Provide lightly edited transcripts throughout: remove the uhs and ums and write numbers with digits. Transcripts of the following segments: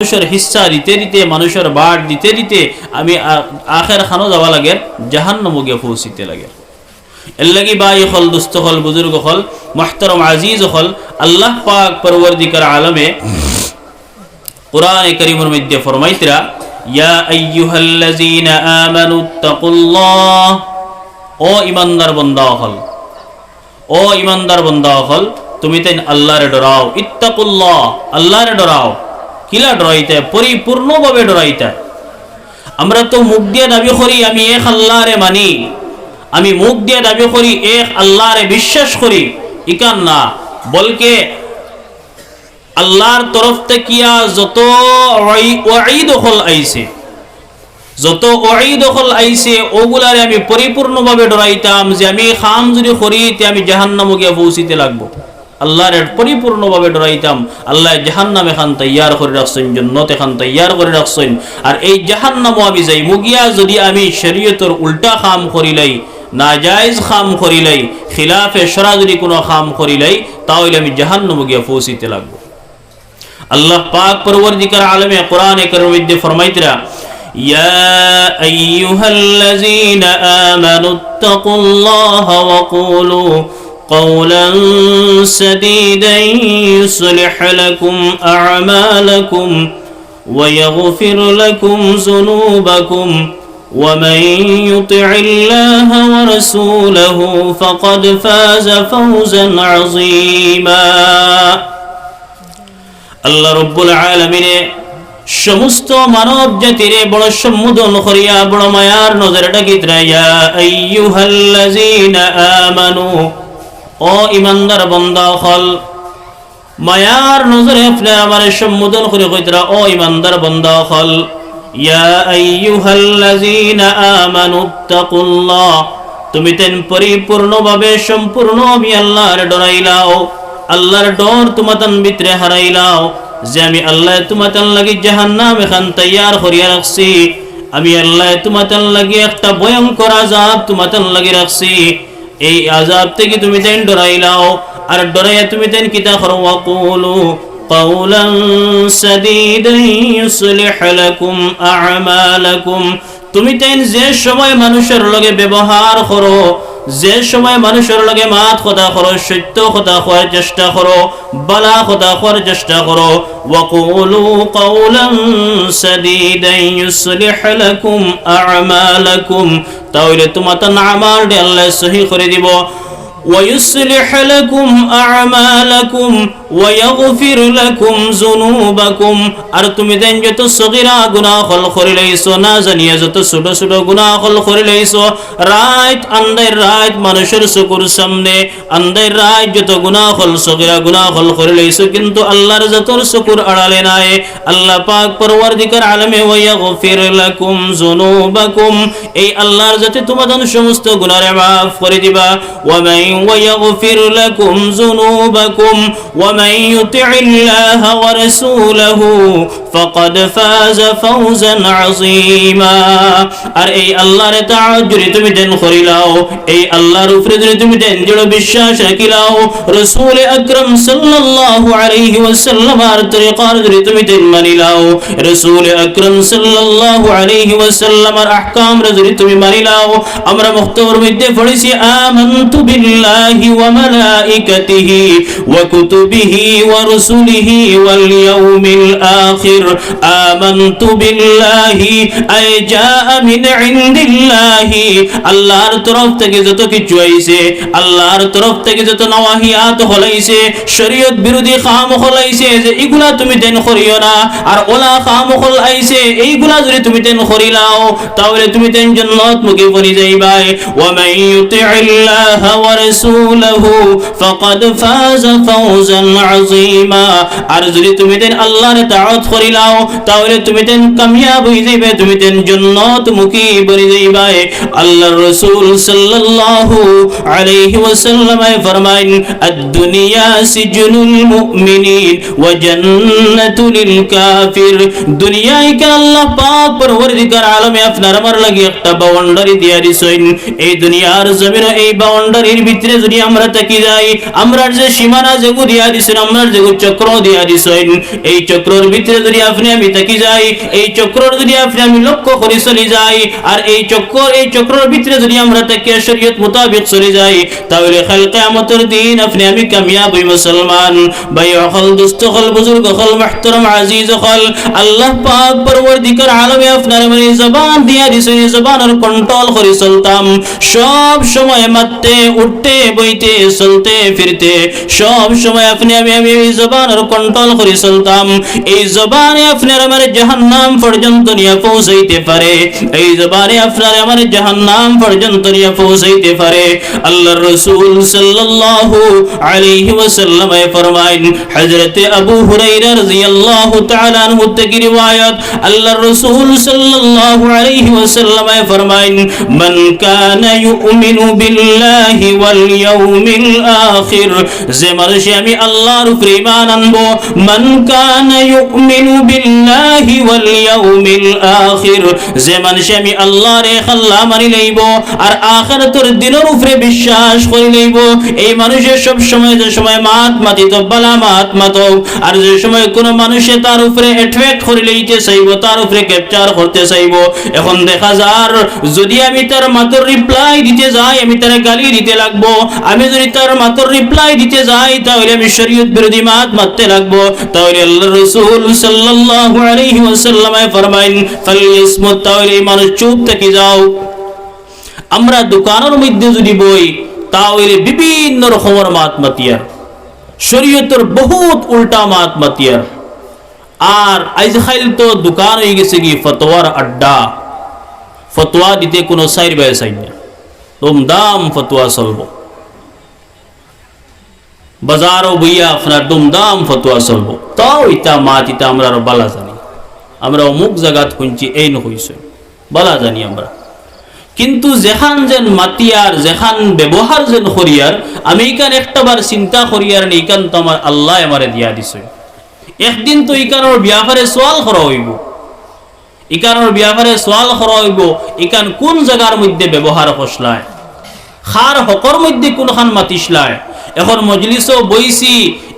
মানুষের হিস্সা দিতে দিতে মানুষের বাট দিতে দিতে আমি আখের খানো যাওয়া লাগে জাহান্নামে গিয়ে পৌঁছিতে লাগে। এর লাগি বাই হল দুস্থ হল বুজুর্গ হল মুহতারম আজিজ হল আল্লাহ পাক পরওয়ারদিগার আলমে কুরআনে কারীমের মধ্যে ফরমাইতরা ইয়া আইয়ুহাল্লাযীনা আমানুত্তাকুল্লাহ, ও ইমানদার বান্দা হল, ও ইমানদার বান্দা হল তুমি তাই আল্লাহরে ডরাও। ইত্তাকুল্লাহ, আল্লাহরে ডরাও। কিলা ডরাইতে? পরিপূর্ণভাবে ডরাইতে। আমরা তো মুখ দিয়ে দাবি করি আমি এক আল্লাহরে মানি, আমি মুখ দিয়ে দাবি করি এক আল্লাহরে বিশ্বাস করি, ইকান না, বলকে আল্লাহর তরফ থেকে যত ওয়াঈদ হল আইছে, যত ওয়াঈদ হল আইছে ওগুলারে আমি পরিপূর্ণভাবে ডরাইতাম যে আমি খাম যদি করি তে আমি জাহান্নামে গিয়ে পৌঁছিতে লাগবো। আল্লাহর পরিপূর্ণভাবে ডরাইতাম। আল্লাহ জাহান্নাম এখান তৈয়ার করে রাখছেন, জান্নাত এখান তৈয়ার করে রাখছেন। আর এই জাহান্নামও আমি যাই মুগিয়া যদি আমি শরীয়তের উল্টা খাম করিলাই, নাজায়েজ খাম করিলাই, খিলাফে শরা যদি কোনো খাম করিলাই, তাহলে আমি জাহান্নামে গিয়ে পৌঁছিতে লাগবো। আল্লাহ পাক পরওয়ারদিগার আলমে কোরআনে কারীমের মধ্যে ফরমাইতরা ইয়া আইয়ুহাল্লাযীনা আমানুত্তাকুল্লাহা ওয়া কুলু قولا سديدا يصلح لكم أعمالكم ويغفر لكم ذنوبكم ومن يطع الله ورسوله فقد فاز فوزا عظيما। আল্লাহ রব্বুল আলামিন সমস্ত মানব জাতির বড় সম্বোধন করিয়া বড় মায়ার নজরে ডাকিতরা ইয়া আইয়ুহাল্লাযীনা আমানু, ও ইমানদার বান্দা হল, মায়ার নজরে আপনি আমার সম্বোধন করে কইতরা ও ইমানদার বান্দা হল ইয়া আইয়ুহাল্লাযীনা আমানুত্তাকুল্লাহ, তুমি তেন পরিপূর্ণভাবে সম্পূর্ণ আমি আল্লাহর ডরাইলাও, আল্লাহর ডর তোমাতান ভিতরে হারাইলাও যে আমি আল্লাহ তোমাতান লাগি জাহান্নাম এখান তৈয়ার করিয়া রাখছি, আমি আল্লাহ তোমাতান লাগি একটা ভয়ঙ্কর আযাব তোমাতান লাগি রাখছি। এই আযাব থেকে তুমি তেন ডরাইলাও, আর ডরাইয়া তুমি তেন কিতা করো ওয়াকুলু কাওলান সাদীদান ইউসলিহ লাকুম আ'মালাকুম, তুমি তেন যে সময় মানুষের লগে ব্যবহার করো, যে সময় মানুষের লগে মাত কথা করো, সত্য কথা করার চেষ্টা করো, বালা কথা করার চেষ্টা করো। ওয়াকুলু কাওলান সাদীদান ইউসলিহ লাকুম আ'মালাকুম, তাহলে তোমাদের আমাল আল্লাহ সহি করে দিব। ويصلح لكم أعمالكم ويغفر لكم ذنوبكم, আর তুমি দেন যত সগীরা গুনাহ হল করিলাইছো, না জানিয়া যত ছোট ছোট গুনাহ হল করিলাইছো, রাত আন্দার রাত মানুষের চকুর সামনে আন্দার রাত যত গুনাহ হল সগীরা গুনাহ হল করিলাইছো, কিন্তু আল্লাহর যতর চকুর আড়ালে নাই। আল্লাহ পাক পরওয়ারদিগার আলমে ওয়াগফির লাকুম যুনুবাকুম, এই আল্লাহর যাতে তোমাদের সমস্ত গুনাহরে মাফ করে দিবা। ويغفر لكم ذنوبكم ومن يطع الله ورسوله فقد فاز فوزا عظيما। আর এই আল্লাহর তাআত যদি তুমি দেন করিলাও, এই আল্লাহর উপরে যদি তুমি দেন দৃঢ় বিশ্বাস রাখিলাও, রাসূল আকরাম সাল্লাল্লাহু আলাইহি ওয়াসাল্লামের তরিকার যদি তুমি দেন মানিলাও, রাসূল আকরাম সাল্লাল্লাহু আলাইহি ওয়াসাল্লামের আহকাম যদি তুমি মানিলাও। আমরা মুখতার মধ্যে পড়েছি আমানতু বিল্লাহি ওয়া মালাইকাতিহি ওয়া কুতুবিহি ওয়া রুসুলিহি ওয়াল ইয়াউমিল আখির। আমানতু বিল্লাহি আই জাআ মিন ইনদিল্লাহি, আল্লাহর তরফ থেকে যত কিছু আইছে, আল্লাহর তরফ থেকে যত নওয়াহিয়াত হলাইছে, শরীয়ত বিরোধী কাম হলাইছে, যে এগুলা তুমি দেন করিও না, আর ওলা কাম হল আইছে এইগুলা যদি তুমি দেন করিলাও, তাহলে তুমি দেন জান্নাত মুখে পড়ে যাইবাই। ওয়া মান ইউতিইল্লাহা ওয়া রাসূলহু ফাকাদ ফাযা ফাওজান আযীমা, আর যদি তুমি দেন আল্লাহর তাআত করিলাও, তাহলে তুমি দেন কামিয়াব হয়ে যাইবে, তুমি দেন জান্নাত মুখে পড়ে যাইবাই। আল্লাহর রাসূল সাল্লাল্লাহু আলাইহি ওয়াসাল্লাম ফরমায়েন আদ-দুনিয়া সিজনুল মুমিনিন ওয়া জান্নাতুল কাফির, দুনিয়ায় কে আল্লাহ পাক পরওয়ারদিগার আলমে আপনার আমার লাগি একটা বাউন্ডারি দিয়া দিছেন। এই দুনিয়ার জমিনে এই বাউন্ডারির ভিতরে যদি আমরা তাকি যাই, আমরা যে সীমানা যেগু দিয়া দিছেন, আমরা যেগু চক্র দিয়া দিছেন, এই চক্রের ভিতরে যদি যদি আপনি আমি থাকি যাই, এই চক্রর যদি আপনি আমি লক্ষ্য করে চলে যাই, আর এই চক্রের ভিতরে যদি আমরা তাকে শরীয়ত মোতাবেক চলে যাই, তাহলে কাল কিয়ামতের দিন আপনি আমি কামিয়াব হই। মুসলমান ভাই হল, দোস্ত হল, বুজুর্গ হল, মুহতারাম আজিজ হল, আল্লাহ পাক পরওয়ারদিগার আলমে আপনার মানে জবান দিয়া দিছে, জবানের কন্ট্রোল করে চলতাম, সব সময় মারতে উঠতে বইতে চলতে ফিরতে সব সময় আপনি আমি জবানের কন্ট্রোল করে চলতাম। এই জবানে আপনার আমার জাহান্নাম পর্যন্ত নিয়ে পৌঁছাইতে পারে, এই জবানে আপনার আমার জাহান্নাম পর্যন্ত নিয়ে পৌঁছাইতে পারে। আল্লাহর রাসূল সাল্লাল্লাহু আলাইহি ওয়াসাল্লাম ফরমায়েন, হযরত আবু হুরায়রা রাদিয়াল্লাহু তাআলা আনহু থেকে রিওয়ায়াত, আল্লাহর রাসূল সাল্লাল্লাহু আলাইহি ওয়াসাল্লাম ফরমায়েন, মান কানা ইউমিনু বিল্লাহি ওয়াল ইয়াউমিল আখির, যে মানুষ আমি আল্লাহর উপরে ঈমান আনবো, মান কানা ইউমিনু বিল্লাহি ওয়াল ইয়াউমিল আখির, যে মানুষ আমি আল্লাহর আল্লাহ মানি লইব আর আখিরাতের দিনের উপরে বিশ্বাস করে লইব, এই মানুষের সব সময় যে সময় মাতিত বালা মাত, আর যে সময় কোন মানুষে তার উপরে অ্যাট্রাক্ট করে লইতে চাইব, তার উপরে ক্যাপচার করতে চাইব। এখন দেখা যার যদি আমি তার মাতর রিপ্লাই দিতে যাই, আমি তার গালি দিতে লাগবো, আমি যদি তার মাতর রিপ্লাই দিতে যাই তাহলে আমি শরীয়ত বিরোধী মারতে লাগবো। তাহলে আল্লাহর রাসূল সাল্লাল্লাহু আলাইহি ওয়াসাল্লাম ফরমায়েন, ফালইসমুত, তাহলে এই মানুষ চুপ থেকে যাও। আমরা দোকানের মধ্যে যদি বই তাহলে বিভিন্ন রকমের মাতিয়ার, শরীয়তের বহুত উল্টা মাতিয়ার, আর আজকাল তো দোকান হয়ে গেছে কি ফতোয়ার আড্ডা, ফতোয়া দিতে কোনো সাইর ব্যবসায় না, দুমদাম ফতোয়া চলবো, বাজারও বইয়া আপনার দুমদাম ফতোয়া চলবো। তাও ইটা ইটা আমরা আরো বালা জানি, আমরা অমুক জায়গাত শুনছি এই নহইছে বালা জানি আমরা, কিন্তু যেখান যেন মাতিয়ার, যেখান ব্যবহার যেন করিয়ার, আমি এখান একটাবার চিন্তা করিয়ার নেই, কারণ তো আমার আল্লাহ আমারে দিয়া দিছে। একদিন তো ইকানোর ব্যাপারে সোয়াল করা হইব, ইকানোর ব্যাপারে সোয়াল করা হইব, ইকান কোন জায়গার মধ্যে ব্যবহার করছলায়, খার হকর মধ্যে কোনখান মাতিসলায়। এখন মজলিসও বইছি,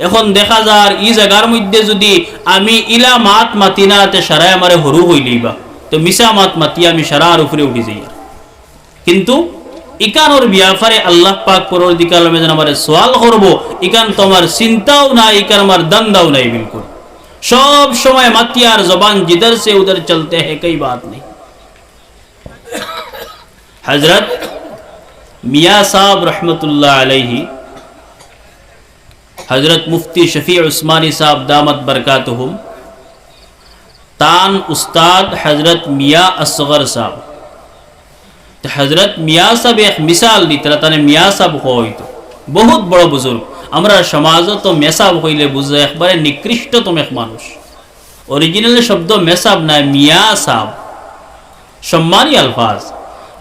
এখন দেখা যার ই জায়গার মধ্যে যদি আমি ইলা মাতি না তে সারায় আমারে হরু হইলেইবা, তো মিশা মাতি আমি সারার উপরে উঠে যাই। কিন্তু ইকানোর ব্যাপারে আল্লাহ পাক পরওয়ারদিগার আলম যেন আমারে সোয়াল করব, ইকান তোমার চিন্তাও নাই, ইকান আমার দান্দাও নাই বিলকুল। सब समय मतियार जबान जिधर से उधर चलते हैं, कई बात नहीं। हजरत मियाँ साहब रहमतुल्लाह अलैहि, हजरत मुफ्ती शफी उस्मानी साहब दामत बरकातुहुम, तान उस्ताद हजरत मियाँ असगर साहब, तो हजरत मियाँ साहब एक मिसाल दी तरह ताने मियाँ साहब होई तो बहुत बड़ा बुजुर्ग, আমরা সমাজও তো মেসাব হইলে বুঝে একবারে নিকৃষ্টতম এক মানুষ। অরিজিনাল শব্দ মেসাব না, মিয়া সাব, সম্মানী আলফাজ।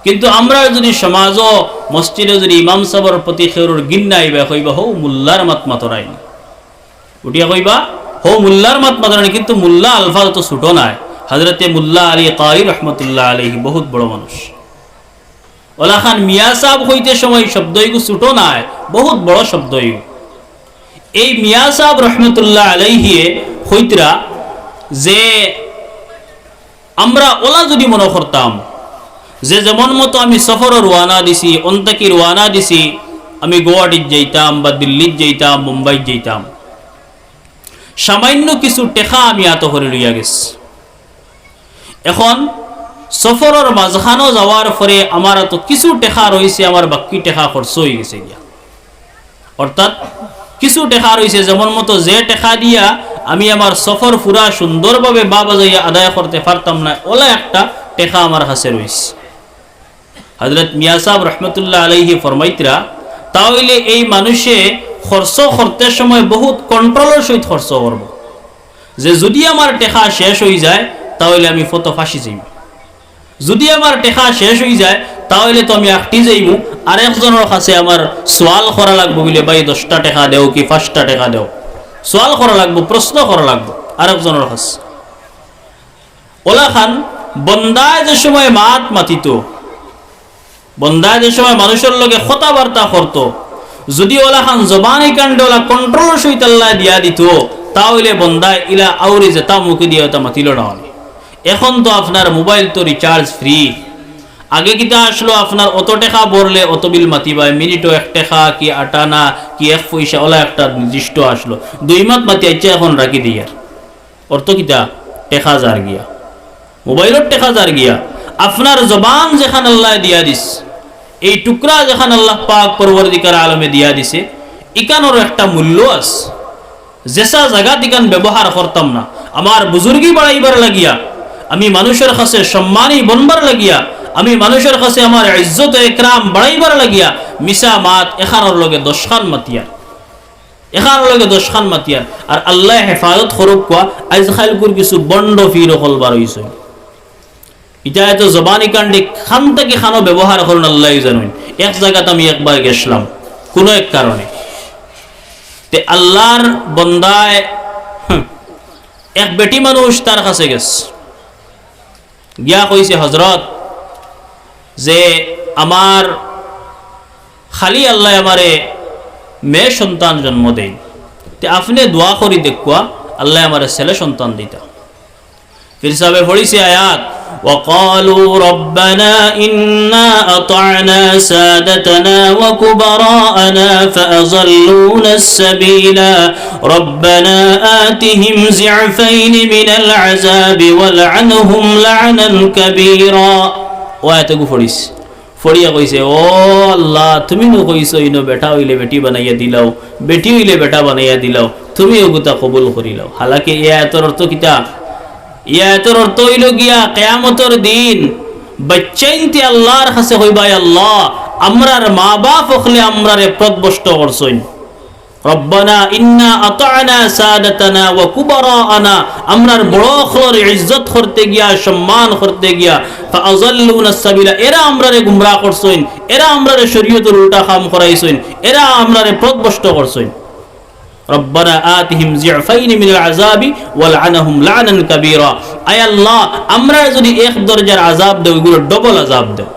কিন্তু আমরা যদি সমাজও মসজিদে যদি ইমাম সাহেবের প্রতি খেরুর গিন্নাইবা কইবা হো মুল্লার মাত মাতরাইনি, উঠিয়া কইবা হো মুল্লার মাত মাতরাইনি, কিন্তু মুল্লা আলফাজ তো ছুটো নাই। হযরতে মুল্লা আলী কারি রহমতুল্লাহ আলাইহি বহুত বড় মানুষ, ওলা খান মিয়া সাহেব হইতে সময় শব্দইগু ছুটো নাই, বহুত বড় শব্দইগু। এই মিয়া সাহেব রহমতুল্লাহ আলাইহি হইতরা যে আমরা ওলা যদি মনে করতাম যে যেমন মতো আমি সফরের রওনা দিছি, অন্তাকি রওনা দিছি, আমি গুয়াহাটিত যাইতাম বা দিল্লিত যাইতাম, মুম্বাইত যাইতাম, সামান্য কিছু টেকা আমি আত করে লইয়া গেছি। এখন সফরের মাঝখানো যাওয়ার পরে আমার তো কিছু টেকা রয়েছে, আমার বাকি টেকা খরচ হয়ে গেছে গিয়া, অর্থাৎ কিছু টেকা রয়েছে যেমন মতো যে টেকা দিয়া আমি আমার সফর পুরা সুন্দরভাবে বাজাইয়া আদায় করতে পারতাম না, ওলা একটা টেকা আমার কাছে রয়েছে। হযরত মিয়া সাহেব রহমতুল্লাহ আলাইহি ফরমাইতরা তাহলে এই মানুষে খরচ করতে সময় বহুত কন্ট্রোলের সহিত খরচ করব, যে যদি আমার টেকা শেষ হয়ে যায় তাহলে আমি ফত ফাঁসি যাইব, যদি আমার টেকা শেষ হয়ে যায় তাহলে তো আমি আটটি যাইব, আরেকজনের কাছে আমার সোয়াল করা লাগবো বলে ভাই 10টা টাকা দেও কি 5টা টাকা দেও, সোয়াল করা লাগবো, প্রশ্ন করা লাগবো আরেকজনের কাছে। ওলা খান বন্দায় যে সময় মাতিত, বন্দায় যে সময় মানুষের লগে কথাবার্তা করত, যদি ওলা খান জবানি কাণ্ডে ওলা কন্ট্রোল সহিত আল্লাহ দিয়া দিত তাহলে বন্দায় ইলা আউরে যে তা মুখে দিয়ে তা মাতিল না। এখন তো আপনার মোবাইল তো রিচার্জ ফ্রি। আগে কিতা আসলো আপনার অত টাকা ভরলে অত বিল মাতিবাই, মিনিটও 1 টাকা কি 8 আনা কি 1 পয়সা ওলা একটা নির্দিষ্ট আসলো, 2 মাস মাতি আইছে এখন রাখি দিয়ার অর্থ কিতা টাকা যার গিয়া, মোবাইলের টাকা যার গিয়া। আপনার জবান যেখান আল্লাহ দিয়া দিস, এই টুকরা যেখান আল্লাহ পাক পরবর্তীকার আলমে দিয়া দিছে, ইকানোর একটা মূল্য আছে। যেসা জায়গা ইকান ব্যবহার করতাম না আমার বুজুর্গি বাড়াইবার লাগিয়া, আমি মানুষের কাছে সম্মানী বনবার লাগিয়া, আমি মানুষের কাছে আমার ইজ্জত একরাম বাড়াইবার লাগিয়া মিশা মাত এখানোর লগে 10 খান মাতিয়ার, এখানোর লগে 10 খান মাতিয়ার। আর আল্লাহ হেফাজত করুক কোয়া আজ খাইলকুর কিছু বন্ড ফির হলবার হইছে। এটা এত জবানি কাণ্ডে খান থেকে খানো ব্যবহার করুন আল্লাহ জানুন। এক জায়গাতে আমি একবার গেছিলাম কোনো এক কারণে, তে আল্লাহর বন্দায় এক বেটি মানুষ তার কাছে গেছে, গিয়া কইছে হজরত যে আমার খালি আল্লাহ আমারে মেয়ে সন্তান জন্ম দেয়, তে আপনি দোয়া করি দেখুয়া আল্লাহ আমারে ছেলে সন্তান দিতা। ফির সাহেব পড়িছে আয়াত وقالوا ربنا إنا أطعنا سادتنا وكبراءنا فأضلونا السبيلا ربنا آتهم ضعفين من العذاب والعنهم لعنا كبيرا। ওয়াতে ফড়িস ফড়িয়া কইছে ও আল্লাহ তুমি নো কইছো ইনো বেটা হইলে বেটি বানাইয়া দিলাও, বেটি হইলে বেটা বানাইয়া দিলাও, তুমি ওগুতা কবুল করিলাও। হালাকি এই আয়াতের অর্থ কিতা? ইয়াতের অর্থ হইল গিয়া কিয়ামতের দিন বাচ্চাইনতে আল্লাহর কাছে কইবা আল্লাহ আমরার মা বাপ হকলে আমরারে পথভ্রষ্ট করছইন, রব্বানা ইন্না আতা'না সাদাতানা ওয়া কুবারা'ানা, আমরার বড় হকলের ইজ্জত করতে গিয়া সম্মান করতে গিয়া ফাআযাল্লুনা সাবিলা, এরা আমরারে গুমরাহ করছইন, এরা আমরারে শরীয়তের উল্টা কাম করাইছইন, এরা আমরারে পথভ্রষ্ট করছইন। রব্বানা আতিহিম জি'ফাইন মিনাল আযাবি ওয়ালআনহুম লা'নান কাবীরা। আয় আল্লাহ আমরা যদি এক দরজার আযাব দেও, এগুলো ডবল আযাব দেও।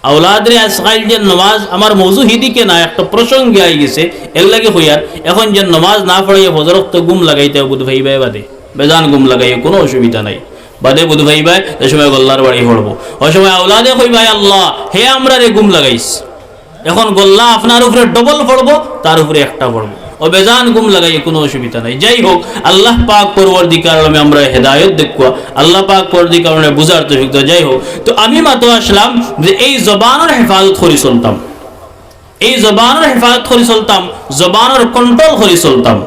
আওলাদরে আজকাল যে নামাজ আমার মওযু হিদিকে না একটা প্রসঙ্গে আই গেছে, এর লাগে হইয়ার এখন যে নামাজ না পড়াইয়া ফজর তো গুম লাগাইতে বুধ ভাই ভাই বাদে বেজান গুম লাগাইয়া কোনো অসুবিধা নাই, বাদে বুধ ভাই ভাই এই সময় গল্লার বাড়ি পড়বো, ওই সময় আওলাদে কই ভাই আল্লাহ হে আমরা রে গুম লাগাইস, এখন গল্লা আপনার উপরে ডবল পড়বো তার উপরে একটা পড়বো, ও বেজান গুম লাগাই কোনো অসুবিধা নাই। যাই হোক আল্লাহ পাক পরবর্তীকার আলমে আমরা হেদায়েত দেখুয়া, আল্লাহ পাক পরবর্তীকার আলমে বুঝার তৌফিক দাও। যাই হোক তো আমি মাতো আসলাম যে এই জবানের হেফাজত করে চলতাম, এই জবানের হেফাজত করে চলতাম, জবানের কন্ট্রোল করে চলতাম।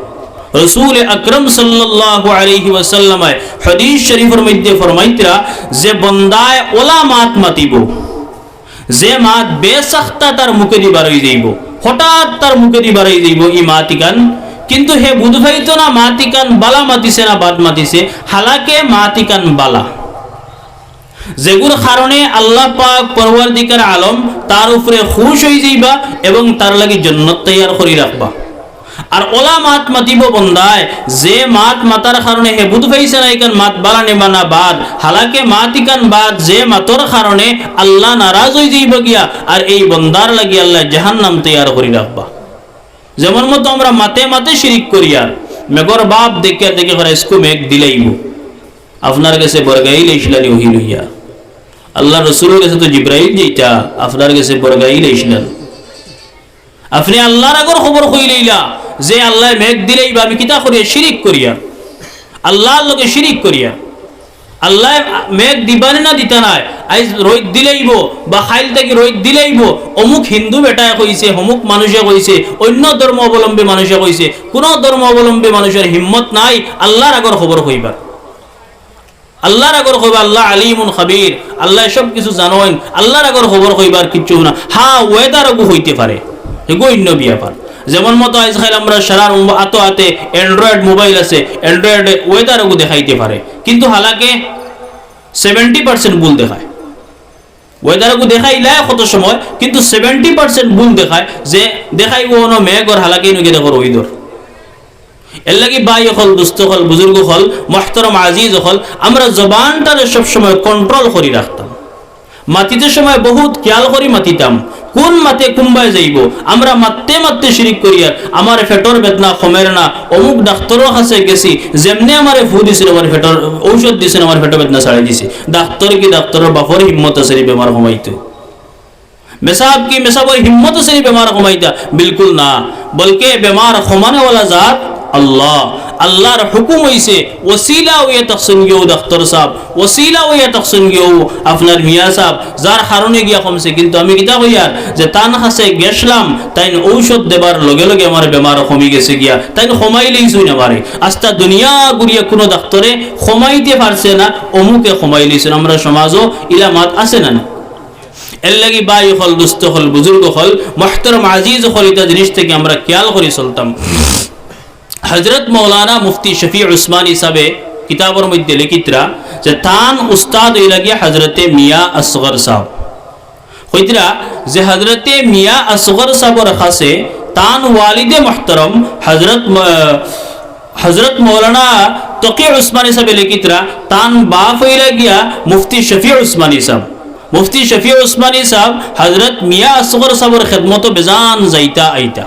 রাসূল আকরাম সাল্লাল্লাহু আলাইহি ওয়াসাল্লাম হাদিস শরীফের মধ্যে ফরমাইতরা যে বন্দায় ওলা মাত মাতিব, যে মাত বেসাখতা তার মুখে দি বারই যাইব, হঠাৎ তার মুখে দি বারই যাইব ই মাতিকান, কিন্তু হে বুধভাইতো না মাতিকান বালা মাতিছে না বাদ মাতিছে, হালাকে মাতিকান বালা, যেগুর কারণে আল্লাহ পাক পরওয়ারদিগার আলম তার উপরে খুশ হয়ে যাইবা এবং তার লাগি জান্নাত তৈয়ার করে রাখবা। আর ওলা মাত মাতিব বন্দায় যে মাত মাতার কারণে হে বুধ ভাইছে না ইকান মাত বালা নেবা না বাদ, হালাকে মাতিকান বাদ যে মাতর কারণে আল্লাহ নারাজ হয়ে যাইব গিয়া, আর এই বন্দার লাগি আল্লাহ জাহান্নাম তৈয়ার করে রাখবা। যেমন মতো আমরা মাতে মাতে শিরিক করি, আর মেঘর বাপ দেখে দেখে করে ইসকো মেঘ দিলাইব, আপনার কাছে বরগাইল ইসলানি ওহি লইয়া, আল্লাহ রসুলের কাছে তো জিব্রাইল যেটা, আপনার কাছে বরগাইল ইসলাম, আপনি আল্লাহর আগর খবর কইলাইলা যে আল্লাহ মেঘ দিলাইবা, আমি কিতা করিয়া শিরিক করিয়া, আল্লাহর লগে শিরিক করিয়া, আল্লাহ মেঘ দিবানে না দিতা নাই, আজ রোদ দিলাইব বা খাইল থেকে রোদ দিলাইব, অমুক হিন্দু বেটায় কইছে, অমুক মানুষে কইছে, অন্য ধর্ম অবলম্বী মানুষে কইছে, কোন ধর্ম অবলম্বী মানুষের হিম্মত নাই আল্লাহর আগর খবর কইবার, আল্লাহর আগর কইবা আল্লাহ আলিমুন খাবীর, আল্লাহ সব কিছু জানেন, আল্লাহর আগর খবর কইবার কিচ্ছু না। হ্যাঁ ওয়েদার আগু হইতে পারে, এগো অন্য ব্যাপার। যেমন মতো আজকাল আমরা সারার আতো হাতে অ্যান্ড্রয়েড মোবাইল আছে, অ্যান্ড্রয়েড ওয়েদার আগু দেখাইতে পারে, কিন্তু হালাকে 70% ভুল দেখায়, ওয়েদার আগু দেখাইলে কত সময়, কিন্তু 70% ভুল দেখায়, যে দেখাইব ন মেঘর হালাকে নগে দেখো ওইদর। এর লাগি ভাই হল, দুস্থ হল, বুজুর্গ হল, মোহতরম আজিজ হল, আমরা জবানটারে সবসময় কন্ট্রোল করে রাখতাম। মাতিতে সময় বহুত খেয়াল করি মাতিতাম, কোন মাতে কুম্বায় যাইব। আমরা মারতে মারতে শিরিক করি আর আমার ফেটর বেদনা কমের না, অমুক ডাক্তারের কাছে গেছি, যেমনি আমার ফু দিছিল, আমার ফেটর ঔষধ দিয়েছেন, আমার ফেটর বেদনা ছাড়াই দিছে। ডাক্তার কি ডাক্তারের বাপর হিম্মত আছে বেমার কমাইতে? মেসাব কি মেসাবর হিম্মত আছে বেমার কমাইতা? বিলকুল না। বলকে বেমার কমানে ওয়ালা জাত আল্লাহ। আল্লাহর হুকুম হইছে ওসিলা হইয়া তকসিন গিয়েও ডাক্তার সাহেব, ওসিলা হইয়া তকসিন গিয়েও আপনার মিয়া সাহেব, যার কারণে গিয়া কমছে। কিন্তু আমি কিতা কইয়ার যে তান কাছে গেছলাম, তাই ঔষধ দেবার লগে লগে আমার বেমার কমি গেছে গিয়া, তাই কমাইলেই শুই না পারে। আস্তা দুনিয়া ঘুরিয়া কোনো ডাক্তারে কমাইতে পারছে না, অমুকে কমাইলেছেন। আমরা সমাজও ইলা মাত আছে না? এর লাগি বাই হল, দুস্থ হল, বুজুর্গ হল, মুহতারাম আজিজ হল, এটা জিনিস থেকে আমরা খেয়াল করে চলতাম। হযরত মৌলানা মুফতি শফি উসমানী সাহেবে কিতাবের মধ্যে লিখিতরা যে তান উস্তাদ হই লাগিয়া হযরতে মিয়া আসগর সাহেব কইতরা যে হযরতে মিয়া আসগর সাহেবের কাছে তান ওয়ালিদে মুহতারম হযরত মৌলানা তকি উসমানী সাহেবে লিখিতরা তান বাপ হই লাগিয়া মুফতি শফি উসমানী সাহেব। মুফতি শফি উসমানী সাহেব হযরত মিয়া আসগর সাহেবের খেদমত বেজান যাইতা আইতা,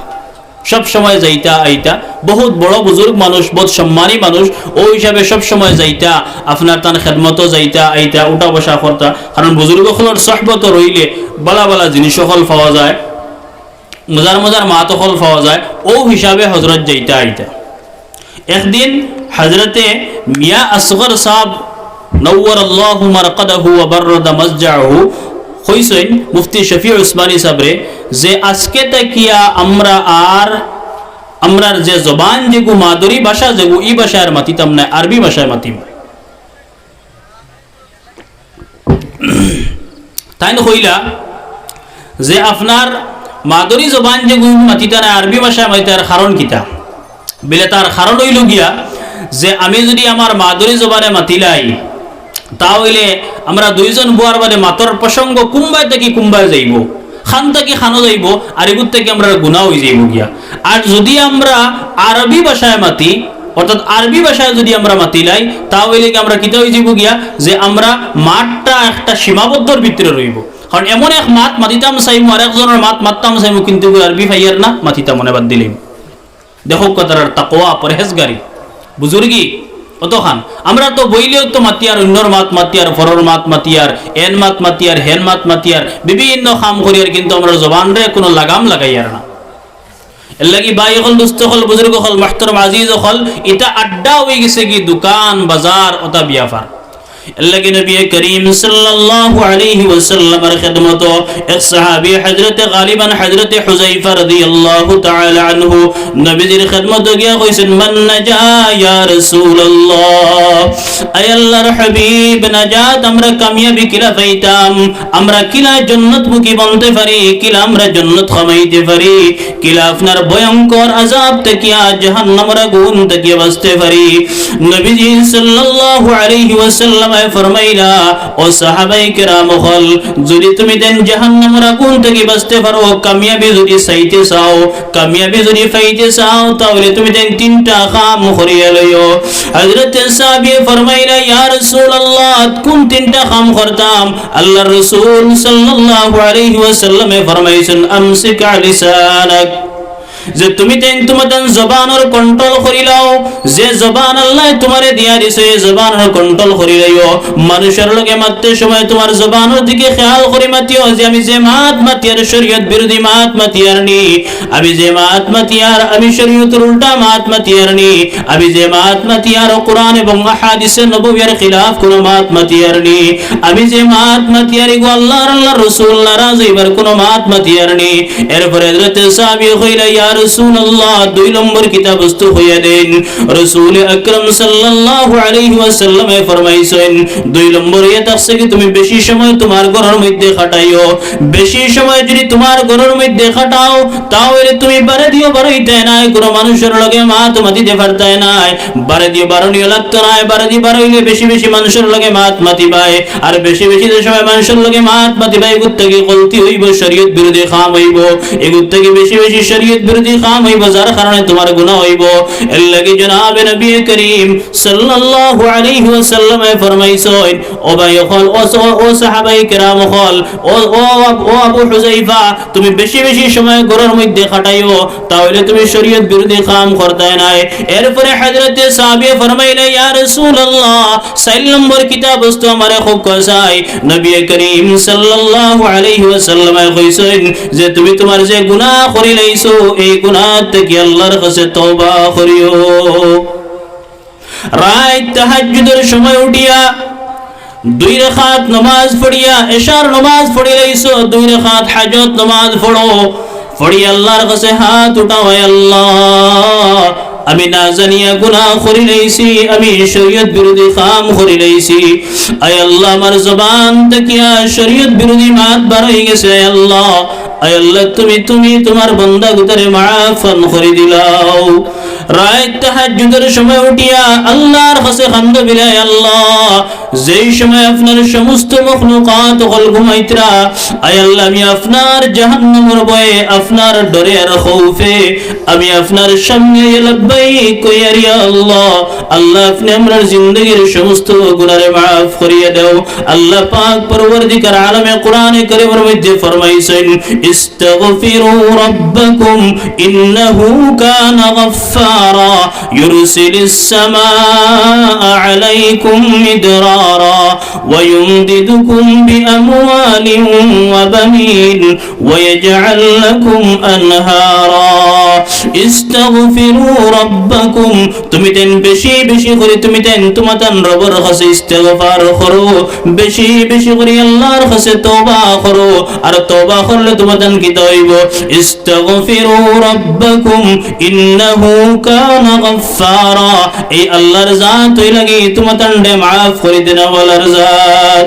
সব সময় যাইতা আইতা। বহুত বড় বুজুর্গ মানুষ, বহুত সম্মানী মানুষ, ওই হিসাবে সব সময় যাইতা আপনার তান খেদমত যাইতা আইতা, উঠা বসা করতা। কারণ বুজুর্গ সকলের সহবত রইলে বালা বালা জিনিস সকল পাওয়া যায়, মজার মজার মাত সকল পাওয়া যায়, ও হিসাবে হজরত যাইতা আইতা। একদিন হজরতে মিয়া আসগর সাহেব নওয়ারাল্লাহু মারকাদাহু ওয়া বাররাদা মাসজাহু কইছেন মুফতি শফি উসমানী সাহেবরে যে আজকে তাকিয়া আমরা আর আমরার যে জবান যেগু মাদুরি ভাষা যেগু ই ভাষার মাতিতাম না, আরবি ভাষায় মাতিম। তাই কইলা যে আপনার মাদুরি জবান যেগু মাতিতা না, আরবি ভাষায় মাতিতার কারণ কিতা? বলে তার কারণ হইল গিয়া যে আমি যদি আমার মাদুরি জবানে মাতিলাই, তাহলে আমরা দুইজন বুয়ার বাদে মাতর প্রসঙ্গ কুম্বাই থেকে কুম্বাই যাইব, খান থেকে খানো যাইব, আর এগুর থেকে আমরা গুনাহ হয়ে যাইব গিয়া। আর যদি আমরা আরবি ভাষায় মাতি, অর্থাৎ আরবি ভাষায় যদি আমরা মাতিলাই, তাহলে আমরা কিতা হয়ে যাইব গিয়া যে আমরা মাঠটা একটা সীমাবদ্ধর ভিতরে রইব। কারণ এমন এক মাত মাতিতাম চাইমু, আর একজনের মাত মাততাম চাইমু, কিন্তু আরবি ফাইয়ার না মাতিতাম মনে বাদ দিলাম। দেখো কথার তাকওয়া পরহেজগারি বুজুর্গি অতখান। আমরা তো বইলেও তো মাতিয়ার, অন্যর মাত মাতিয়ার, ফরর মাত মাতিয়ার, এন মাত মাতিয়ার, হেন মাত মাতিয়ার, বিভিন্ন কাম করিয়ার, কিন্তু আমরা জবানরে কোনো লাগাম লাগাইয়ার না। এর লাগি ভাই হল, দুস্থ হল, বুজুর্গ হল, মুহতারাম আজিজ হল, এটা আড্ডা হয়ে গেছে কি দোকান বাজার ওটা বিয়াফার। এর লাগি নবী করিম সাল্লাল্লাহু আলাইহি ওয়াসাল্লামের খিদমত এক সাহাবী হযরত গালিবান হযরত হুযায়ফা রাদিয়াল্লাহু তাআলা আনহু নবীজির খিদমত গিয়া কইছেন মান নাজা ইয়া রাসূলুল্লাহ, আয় আল্লাহর হাবিব নাজাত আমরা কামিয়াবি কিলা পাইতাম, আমরা কিলা জান্নাত মুখী বনতে পারি, কিলা আমরা জান্নাত কামাইতে পারি, কিলা আপনার ভয়ঙ্কর আযাব থেকে জাহান্নামের আগুন থেকে বাঁচতে পারি। নবীজি সাল্লাল্লাহু আলাইহি ওয়াসাল্লাম ফরমাইলা ও সাহাবায়ে কেরাম হল, যদি তুমি দেন জাহান্নামের আগুন থেকে বাঁচতে পারো, কামিয়াবি যদি চাইতে চাও, কামিয়াবি যদি পাইতে চাও, তাহলে তুমি দেন তিনটা কাম করিয়া লইও। হযরত সাহাবী ফরমাইলা ইয়া রাসূলুল্লাহ কোন তিনটা কাম করতাম? আল্লাহর রাসূল সাল্লাল্লাহু আলাইহি ওয়াসাল্লামে ফরমাইছেন আমসিক লিসানাক, যে তুমি তোমাদের জবানের কন্ট্রোল করি লাও, যে জবান আল্লাহ তোমারে দিয়া দিছে জবানের কন্ট্রোল করি লাইও। মানুষের লগে মারতে সময় তোমার জবানের দিকে খেয়াল করি মাতিও, যে আমি যে মাত মাতিয়ার শরীয়ত বিরোধী মাত মাতিয়ার নি, আমি যে মাত মাতিয়ার আমি শরীয়তের উল্টা মাত মাতিয়ার নি, আমি যে মাত মাতিয়ার কোরআন এবং হাদিসে নববীর খিলাফ কোন মাত মাতিয়ার নি, আমি যে মাত মাতিয়ার গো আল্লাহর রাসূল নারাজ হইবার কোন মাত মাতিয়ার নি। এরপরে হযরত সাহাবী কইলা ইয়া রাসূলুল্লাহ দুই নম্বর কিতাব বস্তু হইয়া দেন। রাসূল আকরাম সাল্লাল্লাহু আলাইহি ওয়াসাল্লামে ফরমাইছেন দুই নম্বর ইয়া তাকসে কি তুমি বেশি সময় তোমার ঘরের মধ্যে কাটাইও, বেশি সময় যদি তোমার ঘরের মধ্যে কাটাও তাহলে তুমি বারে দিও বারইতে নাই, কোন মানুষের লগে মাত মাতিতে পারতে নাই, বারে দিও বারনিও লাগতো না, বারে দি বারইলে বেশি বেশি মানুষের লগে মাত মাতিবাই, আর বেশি বেশি যে সময় মানুষের লগে মাত মাতিবাই এগুত থেকে গলতি হইব, শরীয়ত বিরোধী কাম হইব, এগুত থেকে বেশি বেশি শরীয়ত বিরোধী বিরোধী কাম হইব যার কারণে তোমার গুনাহ হইব। এর লাগি জনাবে নবী করিম সাল্লাল্লাহু আলাইহি ওয়াসাল্লাম ফরমাইছেন, ও ভাই হল ও সাহাবাই কেরাম হল, ও আবু হুযাইফা, তুমি বেশি বেশি সময় ঘরের মধ্যে কাটাইও, তাহলে তুমি শরীয়ত বিরোধী কাম করতে নাই। এরপরে হযরতে সাহাবী ফরমাইলেন, ইয়া রাসূলুল্লাহ 4 নম্বর কিতাব বস্তু আমারে খুব কসাই। নবী করিম সাল্লাল্লাহু আলাইহি ওয়াসাল্লাম কইছেন যে তুমি তোমার যে গুনাহ করি লাইছো এই গুনাহ থেকে আল্লাহর কাছে তওবা করিও। রাত তাহাজ্জুদের সময় উঠিয়া 2 রাকাত নামাজ পড়িয়া ইশার নামাজ পড়ি লাইছো, 2 রাকাত হাজত নামাজ পড়ো, পড়ি আল্লাহর কাছে হাত উঠাও, আল্লাহ আমি না জানিয়া গুনাহ করি লাইছি, আমি শরীয়ত বিরোধী কাম করি লাইছি, আয় আল্লাহ আমার জবান থেকে শরীয়ত বিরোধী মাত বার হয়ে গেছে, আয় আল্লাহ, আয় আল্লাহ তুমি তোমার বান্দা গুতারে মাফ করে দিলাও। রাত তাহাজ্জুদের সময় উঠিয়া আল্লাহর কাছে কান্দ বিলায়, আল্লাহ যেই সময় আপনার সমস্ত মখলুকাত হল ঘুমাইতরা, আয় আল্লাহ আমি আপনার জাহান্নামের ভয়ে আপনার ডরে আর খৌফে আমি আপনার সামনে লব্বাইক কইয়া ইয়া আল্লাহ, আল্লাহ আপনি আমার জিন্দেগীর সমস্ত গুনাহ মাফ করিয়া দাও। আল্লাহ পাক পরওয়ারদিগার আলমে কোরআনে কারীমের মধ্যে ফরমাইছেন, ইস্তাগফিরু রাব্বাকুম ইন্নাহু কানা গাফফারা ইউরসিলিস সামাআ আলাইকুম মিদরারা ওয়া ইউমদিদুকুম বিআমওয়ালিন ওয়া বানিন ওয়া ইয়াজআল লাকুম আনহারা। ইস্তাগফিরু রাব্বাকুম, তুমি দেন বেশি বেশি করে তুমি দেন তোমার রবের কাছে ইস্তিগফার করো, বেশি বেশি করে আল্লাহর কাছে তওবা করো, আর তওবা করলে তোমার কি হইব, ইস্তাগফিরু রাব্বাকুম ইন্নাহু কানা গাফফারা, এই আল্লাহর জাত হই লাগি তোমার মাফ করে দেন ওয়ালার জাত,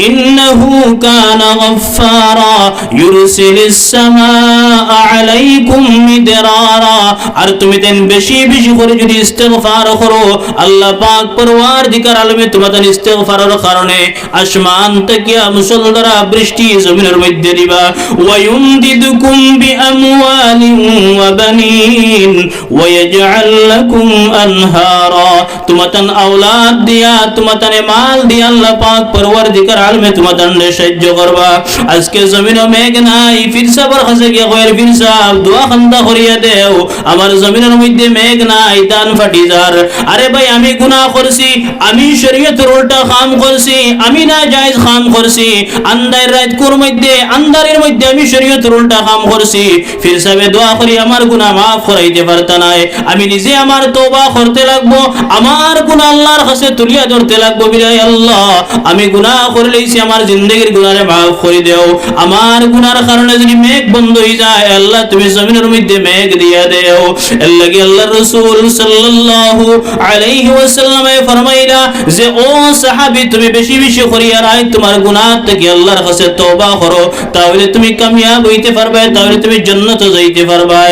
ইন্নাহু কানা গাফফারা ইউরসিলিস সামাআ আলাইকুম মিদরারা, আর তুমি দেন বেশি বেশি করে যদি ইস্তিগফার করো আল্লাহ পাক পরওয়ারদিগার আলমে তোমাদের ইস্তিগফারের কারণে আসমান থেকে মুসলধারা বৃষ্টি জমিনের মধ্যে দিবা, ওয়া ইউমদিদুকুম বিআমওয়ালিন ওয়া বানিন ওয়া ইয়াজআল লাকুম আনহারা, তোমাদের আওলাদ দিয়া তোমাদের মাল দিয়া আল্লাহ পাক পরওয়ারদিগার আলমে তোমাদের সাহায্য করবা। আজকে জমিনে মেঘ নাই, ফির সাবর কাছে গিয়ে কয়ের ফির সাহেব দোয়া খান্দা করিয়া দেও, আমার জমিনের মধ্যে মেঘ নাই, দান ফাটি যার, আরে ভাই আমি গুনাহ করছি, আমি শরীয়তের উল্টা কাম করছি, আমি না জায়েজ কাম করছি, আন্দার রাত কোর মধ্যে আন্দারের মধ্যে আমি শরীয়তের উল্টা কাম করছি, ফির সাহেব দোয়া করি আমার গুনাহ মাফ করাইতে পারতা নাই, আমি নিজে আমার তওবা করতে লাগবো, আমার গুনাহ আল্লাহর কাছে তুলিয়া ধরতে লাগবো, বিলাই আল্লাহ আমি গুনাহ করে লইছি, আমার জিন্দেগীর গুনাহে মাফ করে দাও, আমার গুনার কারণে যদি মেঘ বন্ধ হয়ে যায় আল্লাহ তুমি জমিনের মধ্যে মেঘ দিয়া দেও। এর লাগি আল্লাহর রাসূল সাল্লাল্লাহু আলাইহি ওয়াসাল্লাম ফরমাইলা যে ও সাহাবী তুমি বেশি বেশি করিয়া রায় তোমার গুনাহ থেকে আল্লাহর কাছে তওবা করো, তাহলে তুমি কামিয়াব হইতে পারবে, তাহলে তুমি জান্নাতে যাইতে পারবে।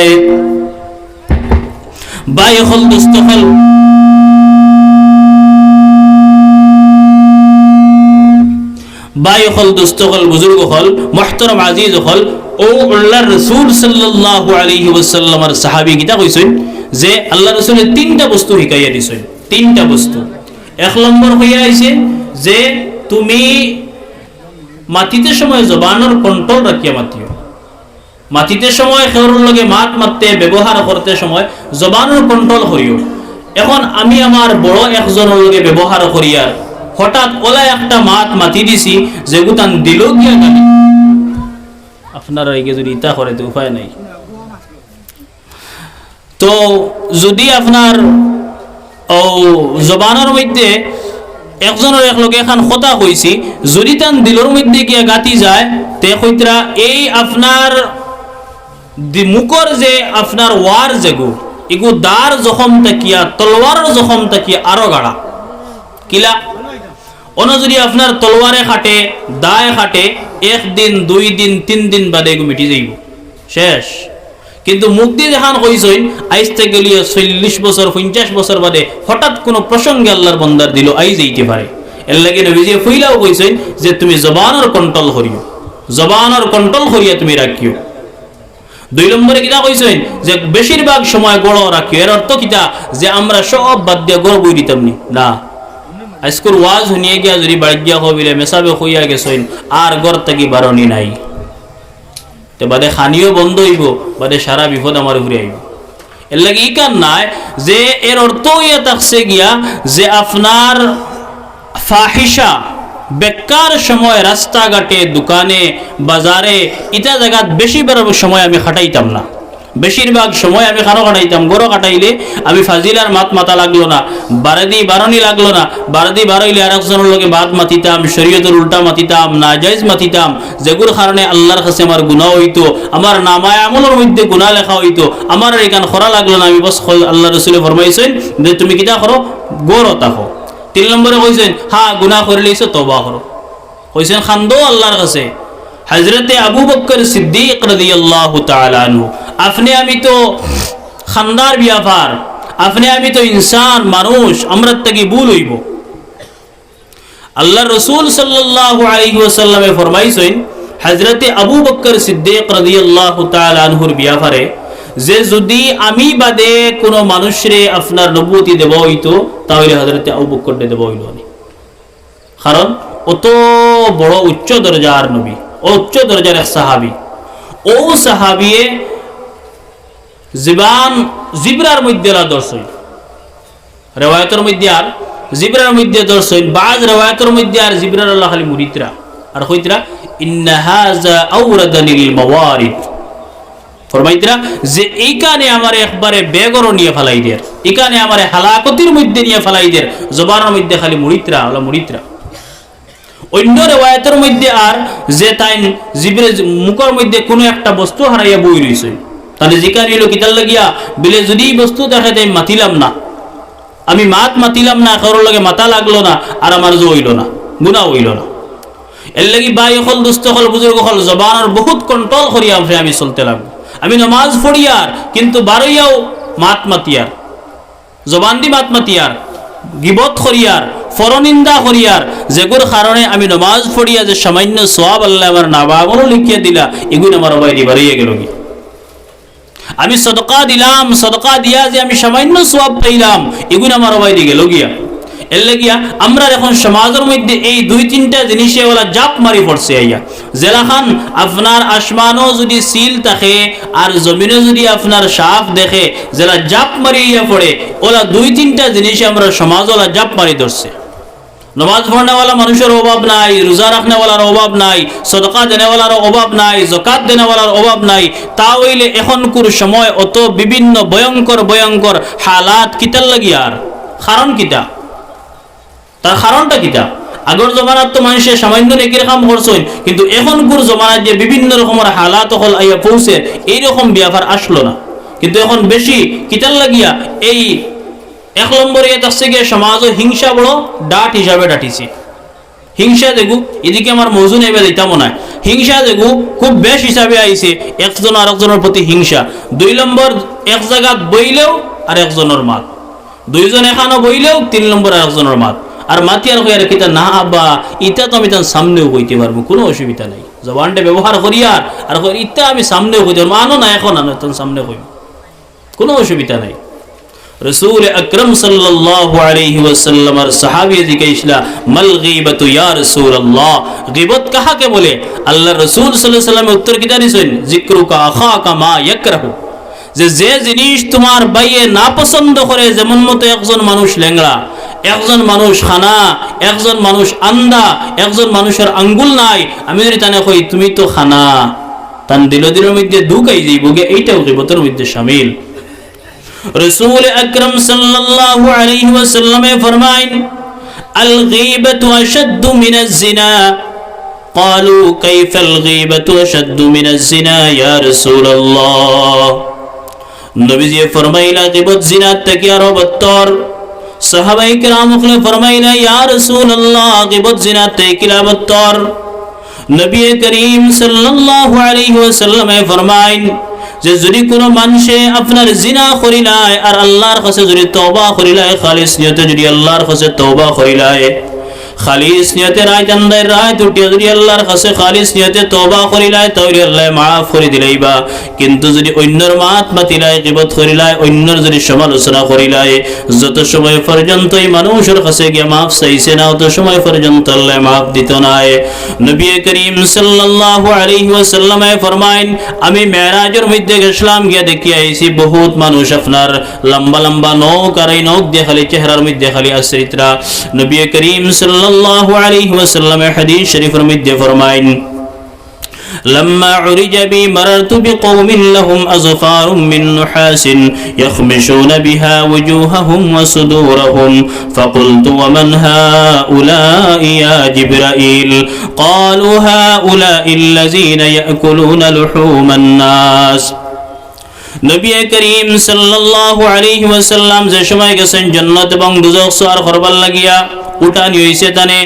ভাই হল দোস্ত হল ভাই হল দোস্ত হল বুজুর্গ হল মুহতারাম আজিজ হল, ও আল্লাহর রাসূল সাল্লাল্লাহু আলাইহি ওয়াসাল্লামের সাহাবী কিতা কইছেন যে আল্লাহর রাসূলের 3টা বস্তু শিখাইয়া দিছেন, 3টা বস্তু। 1 নম্বর হইয়া আইছে যে তুমি মাটিতে সময় জবানের কন্ট্রোল রাখিয়া মাতিও, মাটিতে সময় খেউর লগে মাত মারতে ব্যবহার করতে সময় জবানের কন্ট্রোল করিও। এখন আমি আমার বড় একজনের লগে ব্যবহার করিয়া হঠাৎ ওলা একটা মাত মাতি দিছি যেগুতান দিল গিয়া গালি, আপনারা এই যদি ইতা করে তো উপায় নাই। তো যদি আপনার ও জবানের মধ্যে একজনের এক লগে এখন কথা কইছি, যদি তান দিলর মধ্যে গিয়া গাতি যায় তে কইতরা এই আপনার মুখর যে আপনার ওয়ার যেগু এগু দার জখম তাকিয়া তলোয়ারের জখম তাকিয়া আরো গাড়া কিলা অন্য যদি আপনার তলোয়ারে খাটে দায় খাটে 1 দিন 2 দিন 3 দিন বাদে এগু মিটি যাইব শেষ। কিন্তু মুখ দিয়ে দেখান কইছেন আইসতে গেলিয়ে 40 বছর 50 বছর বাদে হঠাৎ কোনো প্রসঙ্গে আল্লাহর বান্দার দিল আই যাইতে পারে। এর লাগে নবীজি ফইলাও কইছেন যে তুমি জবানের কন্ট্রোল করিও, জবানের কন্ট্রোল করিয়া তুমি রাখিও। দুই নম্বরে কিতা কইছেন যে বেশিরভাগ সময় গড় রাখি, এর অর্থ কিতা যে আমরা সব বাদ দিয়ে গড় বই দিতাম নি না। আজকের ওয়াজ শুনিয়ে গিয়া যদি বাড়ি গিয়া কবিলে মেসাবে হইয়া গেছেন আর গড় থেকে বারণি নাই, তো বাদে খানিও বন্ধ হইব, বাদে সারা বিপদ আমার ঘুরে আইব। এর লাগে ই কান নাই যে এর অর্থ ইয়ে থাকছে গিয়া যে আপনার ফাহিশা বেকার সময় রাস্তাঘাটে দোকানে বাজারে ইটা জায়গা বেশিরভাগ সময় আমি খাটাইতাম না। বেশিরভাগ সময় আমি খানো কাটাইতাম, গরো কাটাইলে আমি ফাজিলার মাত মাতা লাগলো না, বারণি লাগলো না। বারদি বারইলে আর একজনের লগে বাদ মাতিতাম, শরীয়তের উল্টা মাতিতাম, নাজাইজ মাতিতাম, যেগুলোর কারণে আল্লাহর কাছে আমার গুনাহ হইতো, আমার নামায় আমলের মধ্যে গুনাহ লেখা হইতো। আমার এখান খরা লাগলো না, আমি বস আল্লাহ রসুলে ফরমাইছেন যে তুমি কিতা করো, গরো তাকো। 3 নম্বরে কইছেন হ্যাঁ গুনাহ করে লইছো তওবা করো, কইছেন খান্দো আল্লাহর কাছে। হযরতে আবু বকর সিদ্দিক রাদিয়াল্লাহু তাআলা আনহু, আপনি আমি তো খান্দার ব্যাপার, আপনি আমি তো ইনসান মানুষ, আমরা থেকে ভুল হইব। আল্লাহ রসুল সাল্লাল্লাহু আলাইহি ওয়াসাল্লামে ফরমাইছেন হযরতে আবু বকর সিদ্দিক রাদিয়াল্লাহু তাআলা আনহুর ব্যাপারে যে যদি আমি বাদে কোনো মানুষরে আপনার নবুয়তি দেব হইতো তাহলে হযরতে আবু বকর দেব হইল না। কারণ অত বড় উচ্চ দরজার নবী, উচ্চ দরজার এক সাহাবী, ও সাহাবিয়ে জীবান জিবরার মধ্যে দর্শন, রেওয়ায়তের মধ্যে আর জিবরার মধ্যে দর্শন, বাজ রেওয়ায়তের মধ্যে আর জিবরার আল্লাহ খালি মুরিদরা আর কইতরা ইন্না হাযা আওরাদানিল মাওয়ারিদ, ফরমাইতরা যে এই কানে আমার একবারে বেগর নিয়ে ফেলাই দের, এই কানে আমার হালাকতির মধ্যে নিয়ে ফেলাই দের, জবানের মধ্যে খালি মুরিদরা আল্লাহ মুরিদরা। অন্য রেওয়ায়তের মধ্যে আর যে তাই জিবরে মুখের মধ্যে কোনো একটা বস্তু হারাইয়া বই রইছে, তাহলে জিকার নিল কিতার লাগিয়া বিলে যদি বস্তু দেখে তাই মাতিলাম না, আমি মাতিলাম না, কারোর লগে মাথা লাগলো না, আর আমার জো হইল না, গুনাহ হইল না। এর লাগি বাই হল দুস্থ হল বুজুর্গ হল জবানের বহুত কন্ট্রোল করিয়া আমি চলতে লাগবো। আমি নমাজ পড়িয়ার কিন্তু বারইয়াও মাতিয়ার, জবান দি মাতিয়ার, গিবত করিয়ার, ফরনিন্দা করিয়ার, যেগুর কারণে আমি নমাজ পড়িয়া যে সামান্য সওয়াব আল্লাহ আমার নাবাগরও লিখিয়া দিলা, এগুলো আমার বাইরে বাড়িয়ে গেল। আমি সদকা দিলাম, সদকা দিয়া যে আমি সামান্য সওয়াব পাইলাম, এগুলো আমার বাইরে গেল গিয়া। এর লাগিয়া আমরা এখন সমাজের মধ্যে এই 2-3টা জিনিসে ওলা জাপ মারি পড়ছে আইয়া। জেলাখান আপনার আসমানও যদি সিল থাকে আর জমিনও যদি আপনার সাফ দেখে, জেলা জাপ মারিয়া পড়ে, ওলা 2-3টা জিনিসে আমরা সমাজ ওলা জাপ মারি ধরছে। নমাজ পড়নেওয়ালা মানুষের অভাব নাই, রোজা রাখনেওয়ালার অভাব নাই, সদকা দেনেওয়ালার অভাব নাই, যাকাত দেনেওয়ালার অভাব নাই। তা হইলে এখনকার সময় অত বিভিন্ন ভয়ঙ্কর ভয়ঙ্কর হালাত কিতার লাগিয়ার কারণ কিতা, তার কারণটা কিতা? আগর জমানার তো মানুষের সামান্য নেকির কাম করছেন, কিন্তু এখনকার জমানার যে বিভিন্ন রকমের হালাত হল আইয়া পৌঁছে, এইরকম ব্যাপার আসলো না। কিন্তু এখন বেশি কিতার লাগিয়া এই 1 নম্বরে থাকছে গিয়ে সমাজ হিংসা বড় ডাট হিসাবে ডাটিছে। হিংসা দেখু এদিকে আমার মৌজু নেবে দিতাম না, হিংসা দেখু খুব বেশ হিসাবে আইছে, একজন আরেকজনের প্রতি হিংসা। 2 নম্বর এক জায়গা বইলেও আর একজনের মাত, 2 জন এখানে বইলেও 3 নম্বর আরেকজনের মাত, আর মাতিয়ার হইয়ার কিতা না আব্বা ইটা তো আমি তার সামনেও কইতে পারবো, কোনো অসুবিধা নাই, জবানটা ব্যবহার করিয়ার আর ইটা আমি সামনেও কইতে পারবো, আনো না এখন আনো তোর সামনে কইব, কোনো অসুবিধা নাই। রাসূল আকরাম সাল্লাল্লাহু আলাইহি ওয়াসাল্লামের সাহাবী জিজ্ঞাসা মাল গীবাতু ইয়া রাসূলুল্লাহ, গীবত কাহাকে বলে? আল্লাহর রাসূল সাল্লাল্লাহু আলাইহি ওয়াসাল্লাম উত্তর কি দিয়েছেন? যিকরুকা আখাকা মা ইয়াকরাহু, যে জিনিস তোমার বাইয়ে না পছন্দ করে, যেমন মতো একজন মানুষ ল্যাংড়া, একজন মানুষ খানা, একজন মানুষ আন্দা, একজন মানুষের আঙ্গুল নাই, আমি যদি তানে কই তুমি তো খানা, তান দিলের মধ্যে দুঃখাই যাইব গে, এইটাও গীবতের মধ্যে শামিল। রাসূল আকরাম সাল্লাল্লাহু আলাইহি ওয়াসাল্লাম ফরমায়েন আল গীবাতু আশাদ্দু মিনাজ জিনা। قالوا كيف الغيبة أشد من الزنا يا رسول الله, নবীজি ফরমাইলা গীবত জিনার থেকে আরো বদতর। সাহাবায়ে কেরাম ফরমাইলা ইয়া রাসূলুল্লাহ গীবত জিনার থেকে বদতর। নবী করিম সাল্লাল্লাহু আলাইহি ওয়াসাল্লাম ফরমাইন যে যদি কোনো মানুষে আপনার জিনা করিলায় আর আল্লাহর কাছে যদি তওবা করিলায়, খালিস নিয়তে যদি আল্লাহর কাছে তওবা করিলায়, খালিস নিয়তে রায় জানদার রায় দুটি যদি আল্লাহর কাছে খালিস নিয়তে তওবা করিলাই তাহলে আল্লাহ মাফ করে দিলাইবা। কিন্তু যদি অন্যর মাত মাতিলাই গীবত করিলাই অন্যর যদি সমালোচনা করিলাই যত সময় পর্যন্ত এই মানুষের কাছে গিয়ে মাফ চাইছে না তত সময় পর্যন্ত আল্লাহ মাফ দিত না। নবী করিম সাল্লাল্লাহু আলাইহি ওয়াসাল্লাম ফরমায়েন আমি মেরাজের মধ্যে গেছিলাম গিয়ে দেখি আইছি বহুত মানুষ আপনার লম্বা লম্বা নখ আর এই নখ দিয়ে খালি চেহারার মধ্যে খালি আসরিতরা। নবী করিম সাল্লাল্লাহু আলাইহি ওয়াসাল্লাম হাদিস শরীফের মধ্যে ফরমায়েন لما عرج بي مررت بقوم لهم أظفار من نحاس يخمشون بها وجوههم وصدورهم فقلت ومن هؤلاء يا جبرائيل قالوا هؤلاء الذين يأكلون لحوم الناس নবী করিম সাল্লাল্লাহু আলাইহি ওয়াসাল্লাম যে সময় গেছেন জান্নাত এবং দুজক সওয়ার করবার লাগিয়া উঠানি হইছে তানে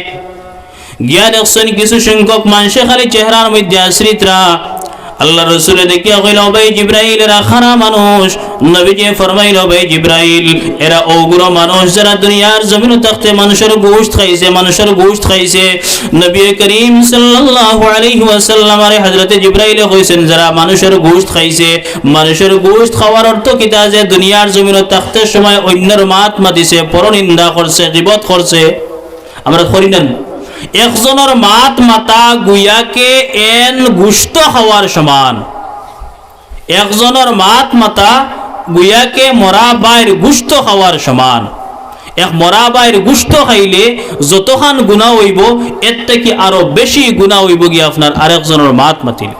গিয়া দেখছেন কিছু সংখ্যক মানুষ খালি চেহারার মধ্যে আশ্রিতরা। আল্লাহ রাসূল দেখিয়া কইল ভাই জিবরাইল এরা খারা মানুষ। নবীজি ফরমাইল ভাই জিবরাইল এরা ওগুলো মানুষ যারা দুনিয়ার জমিনে থাকতে মানুষের গোশত খাইছে। নবী করিম সাল্লাল্লাহু আলাইহি ওয়াসাল্লাম আরে হযরত জিবরাইল কইছেন যারা মানুষের গোশত খাইছে মানুষের গোশত খাওয়ার অর্থ কিতা যে দুনিয়ার জমিনে থাকতে সময় অন্যের মাত মাতিছে পরনিন্দা করছে গীবত করছে। আমরা করি না একজনের মাত মাতা গুয়াকে এন গুস্ত খাওয়ার সমান। একজনের মাত মাতা গুয়াকে মরা বাইর গুস্ত খাওয়ার সমান। এক মরা বাইর গুস্ত খাইলে যতখান গুনাহ হইব এর থেকে আরো বেশি গুনাহ হইব গিয়ে আপনার আরেকজনের মাত মাতিলে।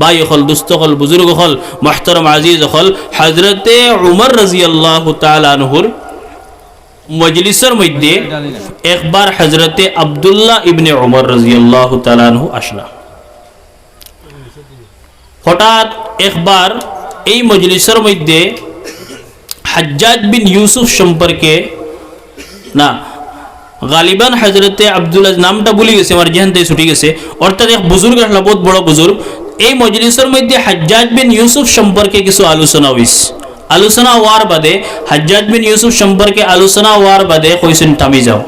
ভাই হল দুস্থ হল বুজুর্গ হল মুহতারাম আজিজ হল হযরতে উমর রাদিয়াল্লাহু তাআলা আনহুর মজলিসের মধ্যে একবার হযরতে আব্দুল্লাহ ইবনে উমর রাদিয়াল্লাহু তাআলা আনহু আসলা। হঠাৎ একবার এই মজলিসের মধ্যে হাজ্জাজ বিন ইউসুফ সম্পর্কে না গালিবান হযরতে আব্দুল্লাহ নামটা ভুলে গেছে আমার জেহান থেকে ছুটি গেছে অর্থাৎ এক বুজুর্গ আসলা বহুত বড় বুজুর্গ। এই মজলিসের মধ্যে হাজ্জাজ বিন ইউসুফ সম্পর্কে কিছু আলোচনা হইছে। আলোচনা হওয়ার বাদে হাজ্জাজ বিন ইউসুফ সম্পর্কে আলোচনা হওয়ার বাদে কইছেন থামি যাও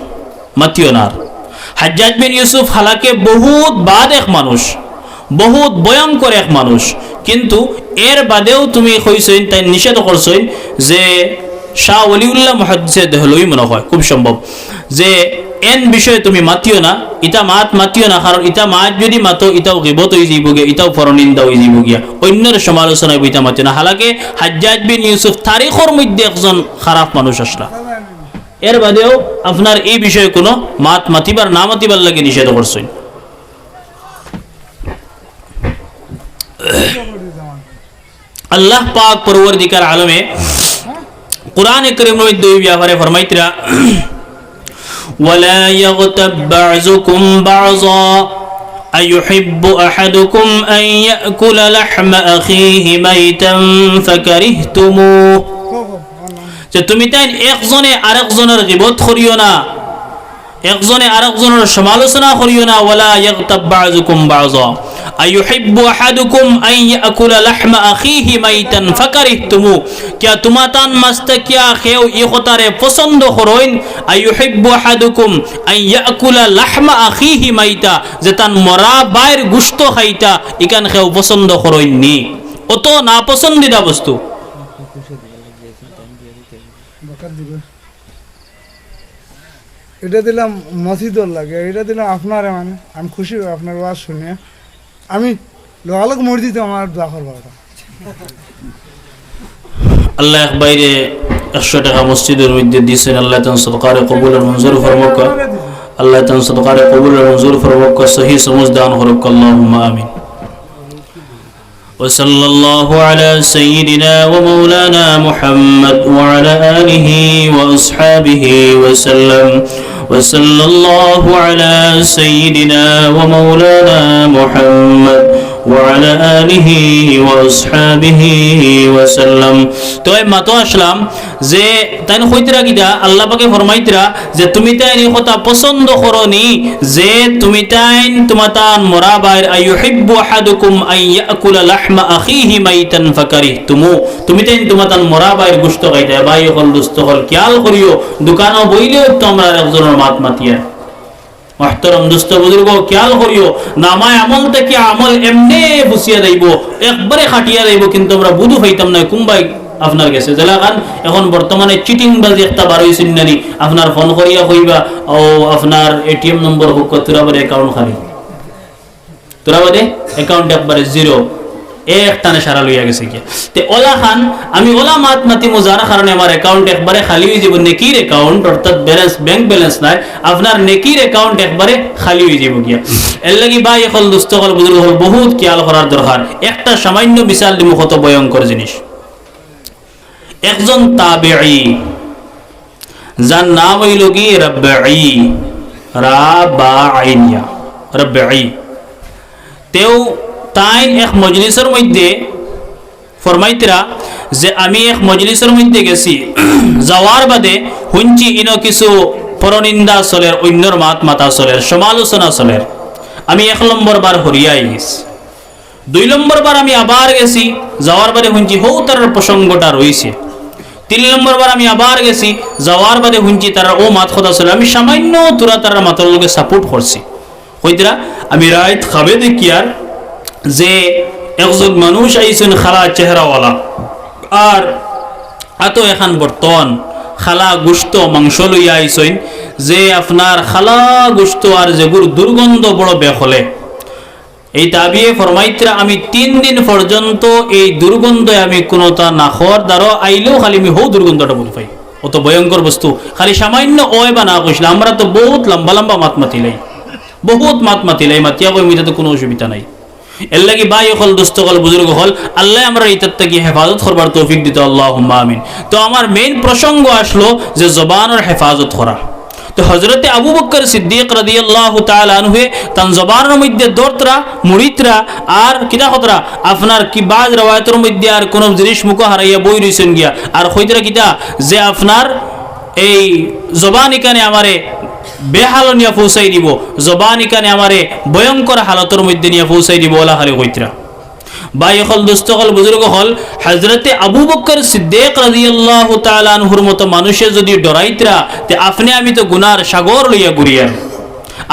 মাতিও না। হাজ্জাজ বিন ইউসুফ হালাকে বহুত বাদ এক মানুষ বহুত ভয়ঙ্কর এক মানুষ কিন্তু এর বাদেও তুমি কইছেন তাই নিষেধ করছেন যে শাহ ওলিউল্লাহ মুহাদ্দিস দেহলই মনে হয় খুব সম্ভব যে এন বিষয়ে তুমি মাতিও না ইটা মাতিও না কারণ ইটা মাত যদি মাতো ইটাও গীবত হয়ে যাইব গিয়া ইটাও পরনিন্দা হয়ে যাইব গিয়া অন্যের সমালোচনা ইটা মাতিও না। হালাকে হাজ্জাজ বিন ইউসুফ তারিখের মধ্যে একজন খারাপ মানুষ আসলা। এর বাদেও আপনার এই বিষয়ে কোনো মাতিবার না মাতিবার লাগে নিষেধ করছেন। আল্লাহ পাক পরওয়ারদিগার আলমে কুরআনে কারীমের মধ্যে এই ব্যাপারে ফরমাইতরা ولا يغتب بعضكم بعضا أيحب أحدكم أن يأكل لحم أخيه ميتا فكرهتموه যে তুমি তাই একজনে আরেকজনের গীবত করিও না একজনে আরেকজনের সমালোচনা করিও না। ওয়ালা ইয়াগতাব বাযুকুম বাযা আইয়ুহিব্বু আহাদুকুম আন ইয়াকুলা লাহমা আখিহি মাইতান ফাকারিহতুমু কিয়া তুমাতান মাস্তাকিয়া খেও ই কথারে পছন্দ করইন। আইয়ুহিব্বু আহাদুকুম আন ইয়াকুলা লাহমা আখিহি মাইতা যে তান মরা বাইর গোশত খাইতা ইকান খেও পছন্দ করইন নি অত না পছন্দিদা বস্তু। এটা দিলাম মসজিদর লাগে এটা দিলাম আপনারে মানে আমি খুশি আপনার ওয়াজ শুনিয়া আমি লোকালক মসজিদে আমার দোয়া করবো। আল্লাহ বাইরে 100 টাকা মসজিদের মধ্যে দিয়েছেন। আল্লাহ তাআলা সদকারে কবুল আর মঞ্জুর ফরমাক। আল্লাহ তাআলা সদকারে কবুল আর মঞ্জুর ফরমাক সহি সমঝ দান করুক। আল্লাহুম্মা আমিন। وصلى الله على سيدنا ومولانا محمد وعلى آله وأصحابه وسلم. وصلى الله على سيدنا ومولانا محمد وعلى آله وأصحابه وسلم. তো এই মাতো আসলাম যে তাই কইতরা কিটা আল্লাহ পাকে ফরমাইতরা যে তুমি তাই এই কথা পছন্দ করনি যে তুমি তাই তোমাতান মুরাবাইর আইয়ুহিব্বু আহাদুকুম আন ইয়াকুলা লাহমা আখিহি মাইতান ফাকারিহতুমু তুমি তাই তোমাতান মুরাবাইর গোশত খাইতে ভাই হল দোস্ত হল খেয়াল করিও দোকানও বইলেও তোমরা একজনের মাত মাতিয়া محترم دوست বুজুর্গ খেয়াল করিও নামায় আমল থেকে আমল এমনি বুঝিয়ে দেব একবারে খাটিয়া দেব কিন্তু আমরা বুঝু পাইতাম না কুম্বাই আপনার কাছে জেলাখান এখন বর্তমানে চিটিং বাজি একটা বার হইছেন নানি আপনার ফোন করিয়া কইবা ও আপনার এটিএম নম্বর হোক তোরাবারে অ্যাকাউন্ট খালি তোরাবারে অ্যাকাউন্ট একবারে জিরো একটানে সারা লইয়া গেছে কি তে ওলা খান আমি ওলা মাত মাতি যার কারণে আমার অ্যাকাউন্ট একবারে খালি হয়ে যাব নেকির অ্যাকাউন্ট অর্থাৎ ব্যালেন্স ব্যাংক ব্যালেন্স নাই আপনার নেকির অ্যাকাউন্ট একবারে খালি হয়ে যাব গিয়া এর লাগি ভাই এখন দুস্থ হল বুজুর্গ হল বহুত খেয়াল করার দরকার একটা সামান্য মিসাল দিমু কত ভয়ঙ্কর জিনিস একজন তাবিঈ যার নাম হইল কি রাবঈ রাবাঈনিয়া রাবঈ তেও তাই এক মজলিসের মধ্যে ফরমাইতরা যে আমি এক মজলিসের মধ্যে গেছি যাওয়ার বাদে হুঞ্চি ইনো কিছু পরনিন্দা চলের অন্যর মাত মাতা চলের সমালোচনা চলের আমি 1 নম্বর বার হরিয়াই গেছি 2 নম্বর বার আমি আবার গেছি যাওয়ার বাদে হুঞ্চি হৌ তার প্রসঙ্গটা রয়েছে 3 নম্বর বার আমি আবার গেছি যাওয়ার বাদে হুঞ্চি তার ও মাত কথা চলে আমি সামান্য তোরা তার মাতার লোকে সাপোর্ট করছি কইতরা আমি রাইত খাবে দেখিয়ার যে একজন মানুষ আইছেন খালা চেহারাওয়ালা আর এত এখন বর্তমান খালা গুস্ত মাংস লইয়া আইছেন যে আপনার খালা গুস্ত আর যেগুর দুর্গন্ধ বড় বেখলে এই তাবিয়ে ফরমাইতরা আমি 3 দিন পর্যন্ত এই দুর্গন্ধ আমি কোনোটা না খাওয়ার দ্বারা আইলেও খালি আমি হৌ দুর্গন্ধটা বুঝ পাই অত ভয়ঙ্কর বস্তু খালি সামান্য ওই বা না কইছিলাম আমরা তো বহুত লম্বা লম্বা মাত মাতিলাই বহুত মাত মাতিলাই মাতিয়া কই মিটা তো কোনো অসুবিধা নাই এর লাগি ভাই হল দুস্থ হল বুজুর্গ হল আল্লাহ আমরা ইতার থেকে হেফাজত করবার তৌফিক দিতে আল্লাহুম্মা আমিন তো আমার মেইন প্রসঙ্গ আসলো যে জবানের হেফাজত করা তো হযরতে আবু বকর সিদ্দিক রাদিয়াল্লাহু তাআলা আনহু তান জবানের মধ্যে দরতরা মুরিতরা আর কিনা খতরা আপনার কি বাজ রওয়ায়াতের মধ্যে আর কোন জিনিস মুখ হারাইয়া বই রইছেন গিয়া আর কইতরা কিটা যে আপনার এই জবানি কানে আমারে বেহাল নিয়া পৌঁছাই দিব জবানি কানে আমারে ভয়ঙ্কর হালতের মধ্যে নিয়া পৌঁছাই দিব ওলা হারে কইতরা ভাই হল দোস্ত হল বুজুর্গ হল হযরতে আবু বকর সিদ্দিক রাদিয়াল্লাহু তাআলা আনহুর মতো মানুষে যদি ডরাইতরা তে আপনি আমি তো গুনার সাগর লইয়া ঘুরিয়ার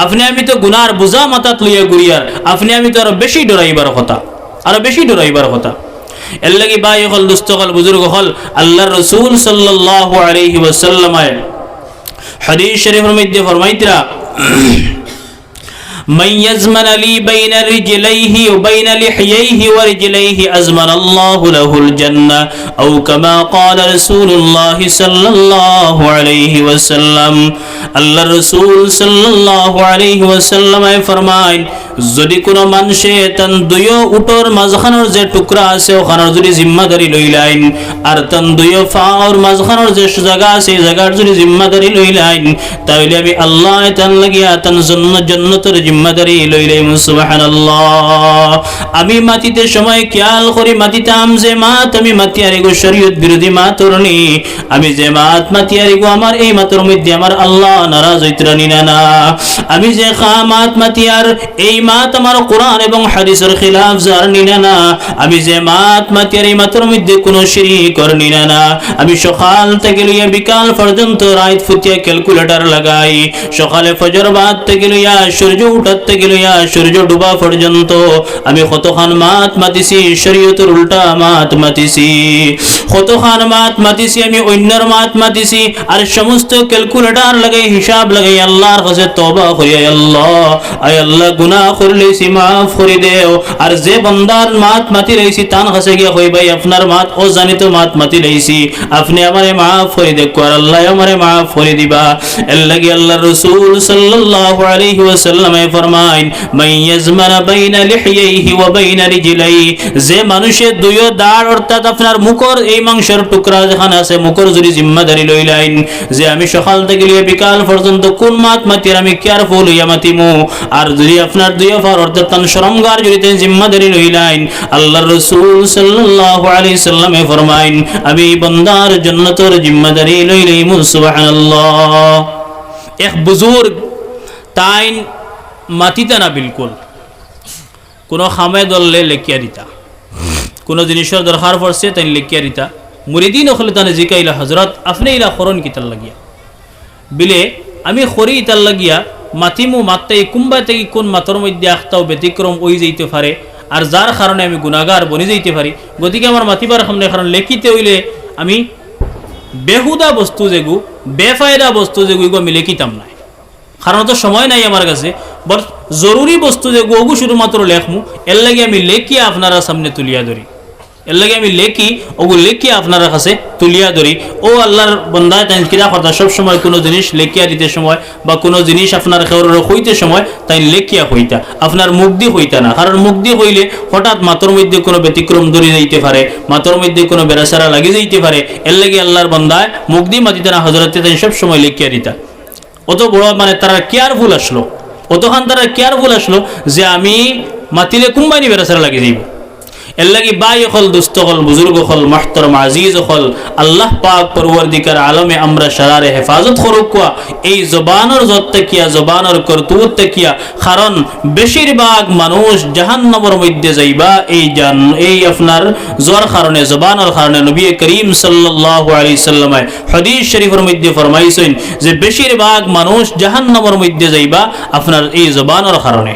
আপনি আমি তো গুনার বোঝা মাথাত লইয়া ঘুরিয়ার আপনি আমি তো আরো বেশি ডরাইবার কথা এর লাগি ভাই হল দোস্ত হল বুজুর্গ হল আল্লাহর রাসূল সাল্লাল্লাহু আলাইহি ওয়াসাল্লাম হাদিস শরীফের মধ্যে ফরমাইতরা من يزمن لي بين رجليه وبين لحييه ورجليه أزمن الله له الجنة أو كما قال رسول الله صلى الله عليه وسلم الله رسول صلى الله عليه وسلم فرمائن যদি কোনো মানুষে তান দুয়ো উটর মাঝখানোর যে টুকরা আছে ওখানোর যদি জিম্মাদারি লইলাইন আর তান দুয়ো ফাওর মাঝখানোর যে জায়গা আছে এই জায়গার যদি জিম্মাদারি লইলাইন তাহলে আমি আল্লাহ তান লাগিয়া তান জান্নাতের জিম্মাদারি লইলাইম সুবহানাল্লাহ আমি মাটিতে সময় খেয়াল করি মাটিতাম যে মাত আমি মাতিয়ারি গো শরীয়ত বিরোধী মাতরনি আমি যে মাতিয়ারি গো আমার এই মাতর মধ্যে আমার আল্লাহ নারাজ হইতরানি না আমি যে খামাত মাতিয়ার এই মাত আমার কোরআন এবং হাদিসের খিলাফ জার নিনা না আমি যে মাতিয়ার এই মাতর মধ্যে কোনো শিরিক করনি না আমি সকাল থেকে লইয়া বিকাল পর্যন্ত রাত ফুটিয়া ক্যালকুলেটর লাগাই সকালে ফজর বাদ থেকে লইয়া সূর্য উঠার থেকে লইয়া সূর্য ডুবা পর্যন্ত আমি কতখান মাতিছি শরীয়তের উল্টা মাতিছি কতখান মাতিছি আমি অন্যর মাতিছি আর সমস্ত ক্যালকুলেটর লাগাই হিসাব লাগাই আল্লাহর কাছে তওবা করি আল্লাহ আয় আল্লাহ গুনাহ করলেছি মাফ করে দেও আর যে বান্দার মাতি রইছি তান কাছে গিয়া কই ভাই আপনার ও জানিত মাতি রইছি আপনি আমারে মাফ করে দেখ আর আল্লাহ আমারে মাফ করে দিবা এর লাগি আল্লাহর রাসূল সাল্লাল্লাহু আলাইহি ওয়াসাল্লাম ফরমাইন মান ইয়াজমানা বাইনা লিহিয়াইহি ওয়া বাইনা রিজলাইহি যে মানুষের দুইও দাঁড় অর্থাৎ আপনার মুখর এই মাংসের টুকরা যেখানে আছে মুখর যদি জিম্মাদারি লইলাইন যে আমি সকাল থেকে লিয়ে বিকাল পর্যন্ত কোন মাতির আমি কেয়ারফুল হইয়া মাতিমু আর যদি আপনার দুই ফার অর্থাৎ তান শরমগার যদি জিম্মাদারি লইলাইন আল্লাহর রাসূল সাল্লাল্লাহু আলাইহি সাল্লাম ফরমাইন আমি বান্দার জান্নাতের জিম্মাদারি লইলাইমু সুবহানাল্লাহ এক বুজুর্গ তাইন মাতিতা না বিলকুল কোনো খামে দললে লেখিয়া দিতা কোনো জিনিসের দরকার পড়ছে তাই লেখিয়া দিতা মুরিদিন হলে তানে জিকাইলা হযরত আপনি ইলা খরন কিতাল লাগিয়া বিলে আমি খরি ইতাল লাগিয়া মাতিমু মাত্তাই কুম্বা থেকে কোন মাতর মধ্যে আখতাও ব্যতিক্রম ওই যাইতে পারে আর যার কারণে আমি গুনাহগার বনে যাইতে পারি। গতিকে আমার মাতিবার সামনে কারণ লেখিতে হইলে আমি বেহুদা বস্তু যেগু বেফায়দা বস্তু যেগু এগুলো আমি লেখিতাম না, কারণ তো সময় নাই আমার কাছে। বট জরুরি বস্তু যেগু ওগু শুধুমাত্র লেখমু, এর লাগে আমি লেখিয়া আপনারা সামনে তুলিয়া ধরি, এর লাগে আমি লেখি ওগু লেখিয়া আপনারা কাছে তুলিয়া ধরি। ও আল্লাহর বন্দা তাই কিরা কথা সবসময় কোনো জিনিস লেখিয়া দিতে সময় বা কোনো জিনিস আপনার খেউরের হইতে সময় তাই লেখিয়া হইতা, আপনার মুখ দিয়ে হইতা না। কারণ মুখ দিয়ে হইলে হঠাৎ মাতর মধ্যে কোনো ব্যতিক্রম ধরে যাইতে পারে, মাতর মধ্যে কোনো বেড়াসারা লাগিয়ে যাইতে পারে। এর লাগে আল্লাহর বন্দায় মুখ দিয়ে মাতিতে না, হজরতে তাই সবসময় লেখিয়া দিতা। অত বড় মানে তারা কেয়ারফুল আসলো, অতখান তারা কেয়ারফুল আসলো যে আমি মাতিলে কুম্বাইনি বেড়াসারা লাগিয়ে যাইব। এর লাগি বাই হল দুস্থ হল বুজুর্গ হল মাহতরম আজিজ হল আল্লাহ পাক পরওয়ারদিগার আলমে আমরা সারারে হেফাজত করুকা এই জবানের যত কিয়া জবানের করতুত কিয়া। কারণ বেশিরভাগ মানুষ জাহান্নামের মধ্যে যাইবা এই আপনার জ্বর কারণে জবানের কারণে। নবী করিম সাল্লাল্লাহু আলাইহি সাল্লাম হাদিস শরীফের মধ্যে ফরমাইছেন যে বেশিরভাগ মানুষ জাহান্নামের মধ্যে যাইবা আপনার এই জবানের কারণে,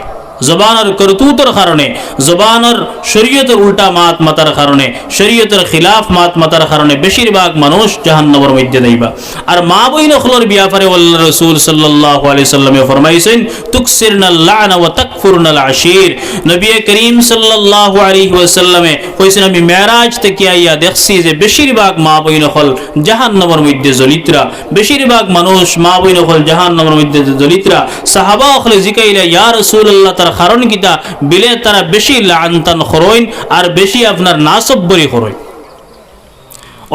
জবানের করতুতের কারণে, জবানের শরীয়তের উল্টা মাত মাতার কারণে, শরীয়তের খিলাফ মাত মাতার কারণে বেশিরভাগ মানুষ জাহান্নামের মধ্যে যাইবা। আর মা বইন হলর ব্যাপারে আল্লাহ রাসূল সাল্লাল্লাহু আলাইহি সাল্লামে ফরমাইছেন তুকসিরনাল লা'না ওয়া তাকফুরনাল আশীর। নবী করিম সাল্লাল্লাহু আলাইহি ওয়াসাল্লামে কইছেন আমি মেরাজ থেকে আইয়া দেখছি যে বেশিরভাগ মা বইন হল জাহান্নামের মধ্যে জ্বলিতরা, বেশিরভাগ মানুষ মা বইন হল জাহান্নামের মধ্যে জ্বলিতরা। সাহাবা হলে জিকাইলা ইয়া রাসূলুল্লাহ তার কারণ কিতা বিলে তারা বেশি লাআনতান খরইন আর বেশি আপনার নাসব্বরি খরইন,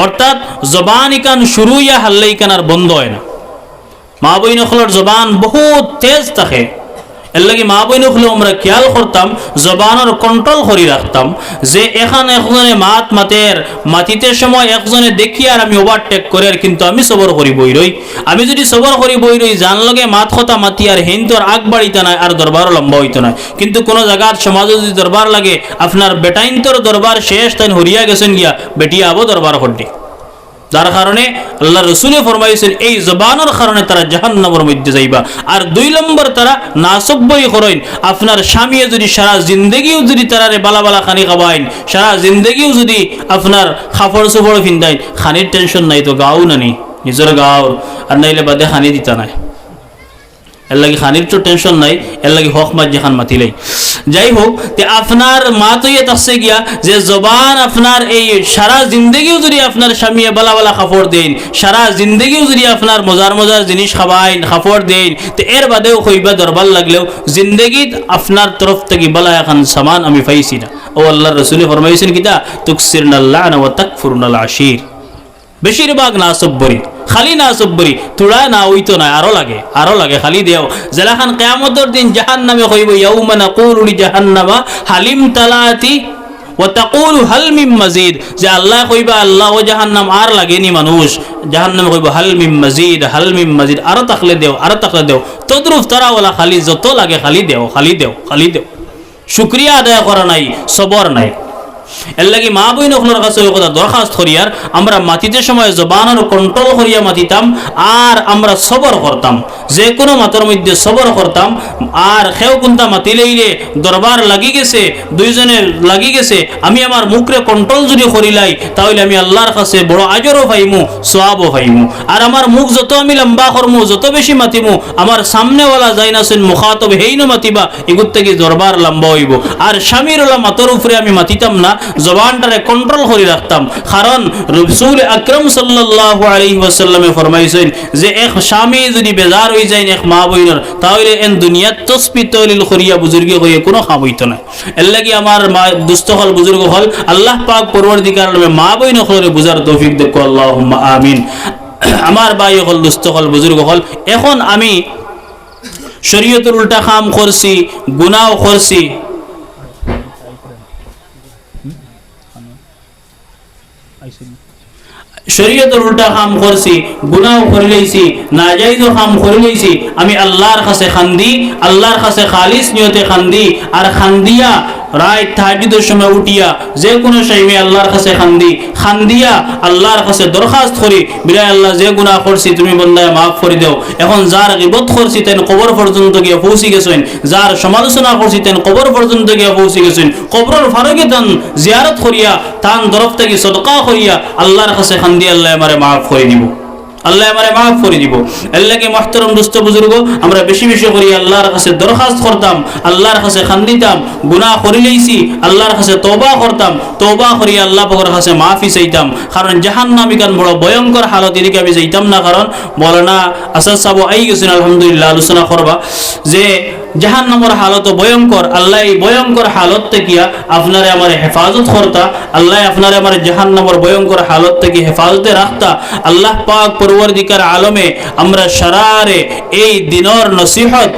অর্থাৎ জবান ইকান শুরু ইয়া হাল্লাই কান আর বন্ধ হয় না। মা বইন হলর জবান বহুত তেজ থাকে, এর লাগে মা বইন হলে আমরা খেয়াল করতাম জবানের কন্ট্রোল করে রাখতাম যে এখানে একজনে মাত মাতের মাতিতে সময় একজনে দেখি আর আমি ওভারটেক করে আর কিন্তু আমি সবর করি বই রই। আমি যদি সবর করি বই রই জান লগে মাত কথা মাতি আর হিন্দুর আগ বাড়িতে নাই আর দরবারও লম্বা হইতো না। কিন্তু কোনো জায়গার সমাজে যদি দরবার লাগে আপনার বেটাইন্তর দরবার শেষ তাই হরিয়া গেছেন গিয়া বেটিয়া আবো দরবার হড্ডি, যার কারণে আল্লাহ রসুলে ফরমাইছেন এই জবানের কারণে তারা জাহান্নামের মধ্যে যাইবা। আর 2 নম্বর তারা নাসব্বই করেন। আপনার স্বামী যদি সারা জিন্দগিও যদি তারারে বালা বালা খানি খাওয়াইন, সারা জিন্দগিও যদি আপনার খাফড় সুফড় ফিন্দাইন, খানির টেনশন নাই তো গাও নানি নিজের গাও আর নাইলে বাদে খানি দিতা নাই, এর লাগে খানির তো টেনশন নাই, এর লাগে হক মাত যেখান মাতিলেই। যাই হোক তে আপনার মা তো ইয়ে থাকছে গিয়া যে জবান আপনার এই সারা জিন্দগিও যদি আপনার স্বামী বালা বালা খাফড় দেন, সারা জিন্দগিও যদি আপনার মজার মজার জিনিস খাওয়াইন খাফড় দেন, তো এর বাদেও কইবা দরবার লাগলেও জিন্দগিত আপনার তরফ থেকে বালা এখন সামান আমি পাইছি না। ও আল্লাহর রাসূল ফরমাইছেন কিতা তুকসিরনাল লা'না ওয়া তাকফুরনাল আশীর। বেশিরভাগ নাসব্বরি, খালি নাসব্বরি তুড়া না হইতো না, আরো লাগে খালি দেও। যেলাখান কিয়ামতের দিন জাহান্নামে কইব ইয়াউমা নাকুলু লি জাহান্নামা হালিম তালাতি ওয়া তাকুলু হাল মিন মাজিদ, যে আল্লাহ কইবা আল্লাহ ও জাহান্নাম আর লাগেনি মানুষ, জাহান্নামে কইব হাল মিন মাজিদ হাল মিন মাজিদ, আরো তাকলে দেও আরো তাকলে দেও। তদ্রুপ তারা ওলা খালি যত লাগে খালি দেও খালি দেও খালি দেও, শুকরিয়া আদায় করা নাই, সবর নাই। এর লাগে মা বইন হলোর কাছে ওই কথা দরখাস্ত করিয়ার আমরা মাতিতে সময় জবানের কন্ট্রোল করিয়া মাতিতাম আর আমরা সবর করতাম, যে কোনো মাতর মধ্যে সবর করতাম। আর খেও কোনটা মাতিলেইলে দরবার লাগি গেছে, দুইজনে লাগি গেছে, আমি আমার মুখরে কন্ট্রোল যদি করিলাই তাহলে আমি আল্লাহর কাছে বড় আজরও পাইমু সওয়াবও পাইমু। আর আমার মুখ যত আমি লম্বা করমু যত বেশি মাতিমু আমার সামনেওয়ালা যাই না শুন মুখাতব হেইনো মাতিবা এগুর থেকে দরবার লম্বা হইব। আর স্বামীর ওলা মাতর উপরে আমি মাতিতাম না, জবানটারে কন্ট্রোল করে রাখতাম। কারণ রাসূল আকরাম সাল্লাল্লাহু আলাইহি ওয়াসাল্লামে ফরমাইছেন যে এক স্বামী যদি বেজার হই যায় এক মা বইনের তাহলে এন দুনিয়াত তসবিতলিল খরিয়া বুজুর্গে হয়ে কোনো কাম হইতো না। এর লাগি আমার মা দুস্থ হল বুজুর্গ হল আল্লাহ পাক পরওয়ারদিগার আলমে মা বইন হলরে বুঝার তৌফিক দেখ আল্লাহুম্মা আমিন। আমার ভাই হল দুস্থ হল বুজুর্গ হল এখন আমি শরীয়তের উল্টা কাম করছি, গুনাহ করছি, শরীয়তের উল্টা কাম করছি, গুনাহ করে লইছি, নাজায়েজ কাম করে লইছি, আমি আল্লাহর কাছে খান্দি, আল্লাহর কাছে খালিস নিয়তে খান্দি। আর খান্দিয়া রাত তাহাজ্জুদের সময় উঠিয়া যে কোনো টাইমে আল্লাহর কাছে খান্দিয়া আল্লাহর কাছে দরখাস্ত করি, বিরাই আল্লাহ যে গুনাহ করছি তুমি বন্দায় মাফ করে দাও। এখন যার গীবত করছি তেন কবর পর্যন্ত গিয়ে পৌঁছে গেছেন, যার সমালোচনা করছি তেন কবর পর্যন্ত গিয়ে পৌঁছে গেছেন, কবরের ফারকে তান জিয়ারত করিয়া তান তরফ থেকে সদকা করিয়া আল্লাহর কাছে খান্দিয়া আল্লাহ আমারে মাফ করে দিব, আল্লাহ আমারে মাফ করে দিব। আল্লাহকে মুহতারাম দোস্ত বুজুর্গ, আমরা বেশি বেশি করি আল্লাহর কাছে দরখাস্ত করতাম, আল্লাহর কাছে খান্দিতাম, গুনাহ করি লইছি আল্লাহর কাছে তওবা করতাম, তওবা করি আল্লাহ পাকের কাছে মাফি চাইতাম। কারণ জাহান্নামী কান বড় ভয়ঙ্কর হালত, এদিকে আমি যাইতাম না। কারণ মৌলানা আসাদ সাহেব আই গেছেন আলহামদুলিল্লাহ আলোচনা করবা যে জাহান্নামের হালত ভয়ঙ্কর। আল্লাহ এই ভয়ঙ্কর হালত থেকে আপনারে আমার হেফাজত করতা, আল্লাহ আপনারে আমার জাহান্নামের ভয়ঙ্কর হালত থেকে হেফাজতে রাখতা। আল্লাহ পাক পরওয়ারদিগার আলমে আমরা সারারে এই দিনের নসিহত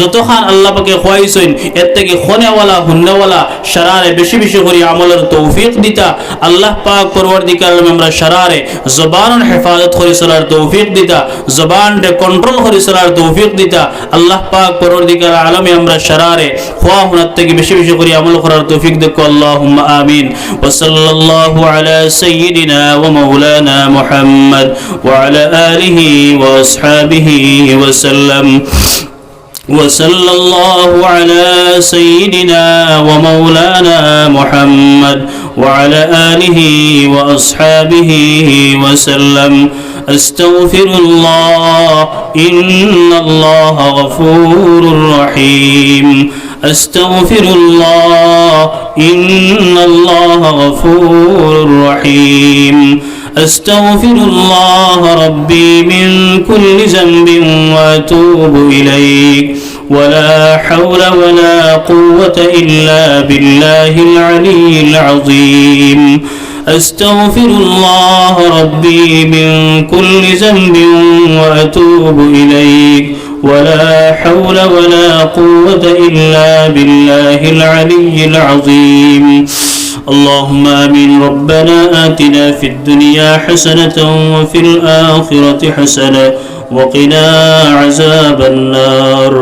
যতখান আল্লাহ পাকে খোয়াইছেন এর থেকে খনেওয়ালা হুন্নেওয়ালা সারারে বেশি বেশি করে আমলের তৌফিক দিতা। আল্লাহ পাক পরওয়ারদিগার আলমে আমরা সারারে জবানের হেফাজত করে চলার তৌফিক দিতা, জবানরে কন্ট্রোল করে চলার তৌফিক দিতা। আল্লাহ পাক পরওয়ারদিগার আলমে আমরা সারারে খোয়া হুনার থেকে বেশি বেশি করে আমল করার তৌফিক দেখো। আল্লাহুম্মা আমিন। ওয়া সাল্লাল্লাহু আলা সাইয়্যিদিনা ওয়া মাওলানা মুহাম্মদ ওয়া আলা আলিহি ওয়া আসহাবিহি ওয়া সাল্লাম। وصلى الله على سيدنا ومولانا محمد وعلى آله وأصحابه وسلم. أستغفر الله إن الله غفور رحيم. أستغفر الله إن الله غفور رحيم. أستغفر الله ربي من كل ذنب وأتوب إليك ولا حول ولا قوة إلا بالله العلي العظيم. أستغفر الله ربي من كل ذنب وأتوب إليك ولا حول ولا قوة إلا بالله العلي العظيم. اللهم آمين. ربنا آتنا في الدنيا حسنة وفي الآخرة حسنة وقنا عذاب النار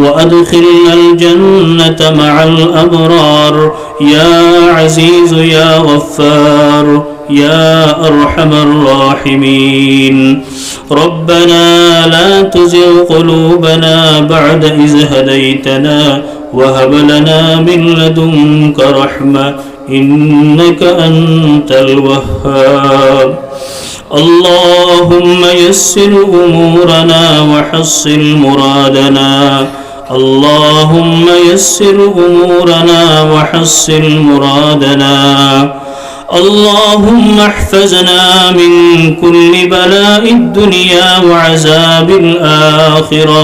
وأدخلنا الجنة مع الأبرار يا عزيز يا غفار يا أرحم الراحمين. ربنا لا تزغ قلوبنا بعد إذ هديتنا وهب لنا من لدنك رحمة إنك أنت الوهاب. اللهم يسر أمورنا وحصل مرادنا. اللهم يسر أمورنا وحصل مرادنا. اللهم احفظنا من كل بلاء الدنيا وعذاب الآخرة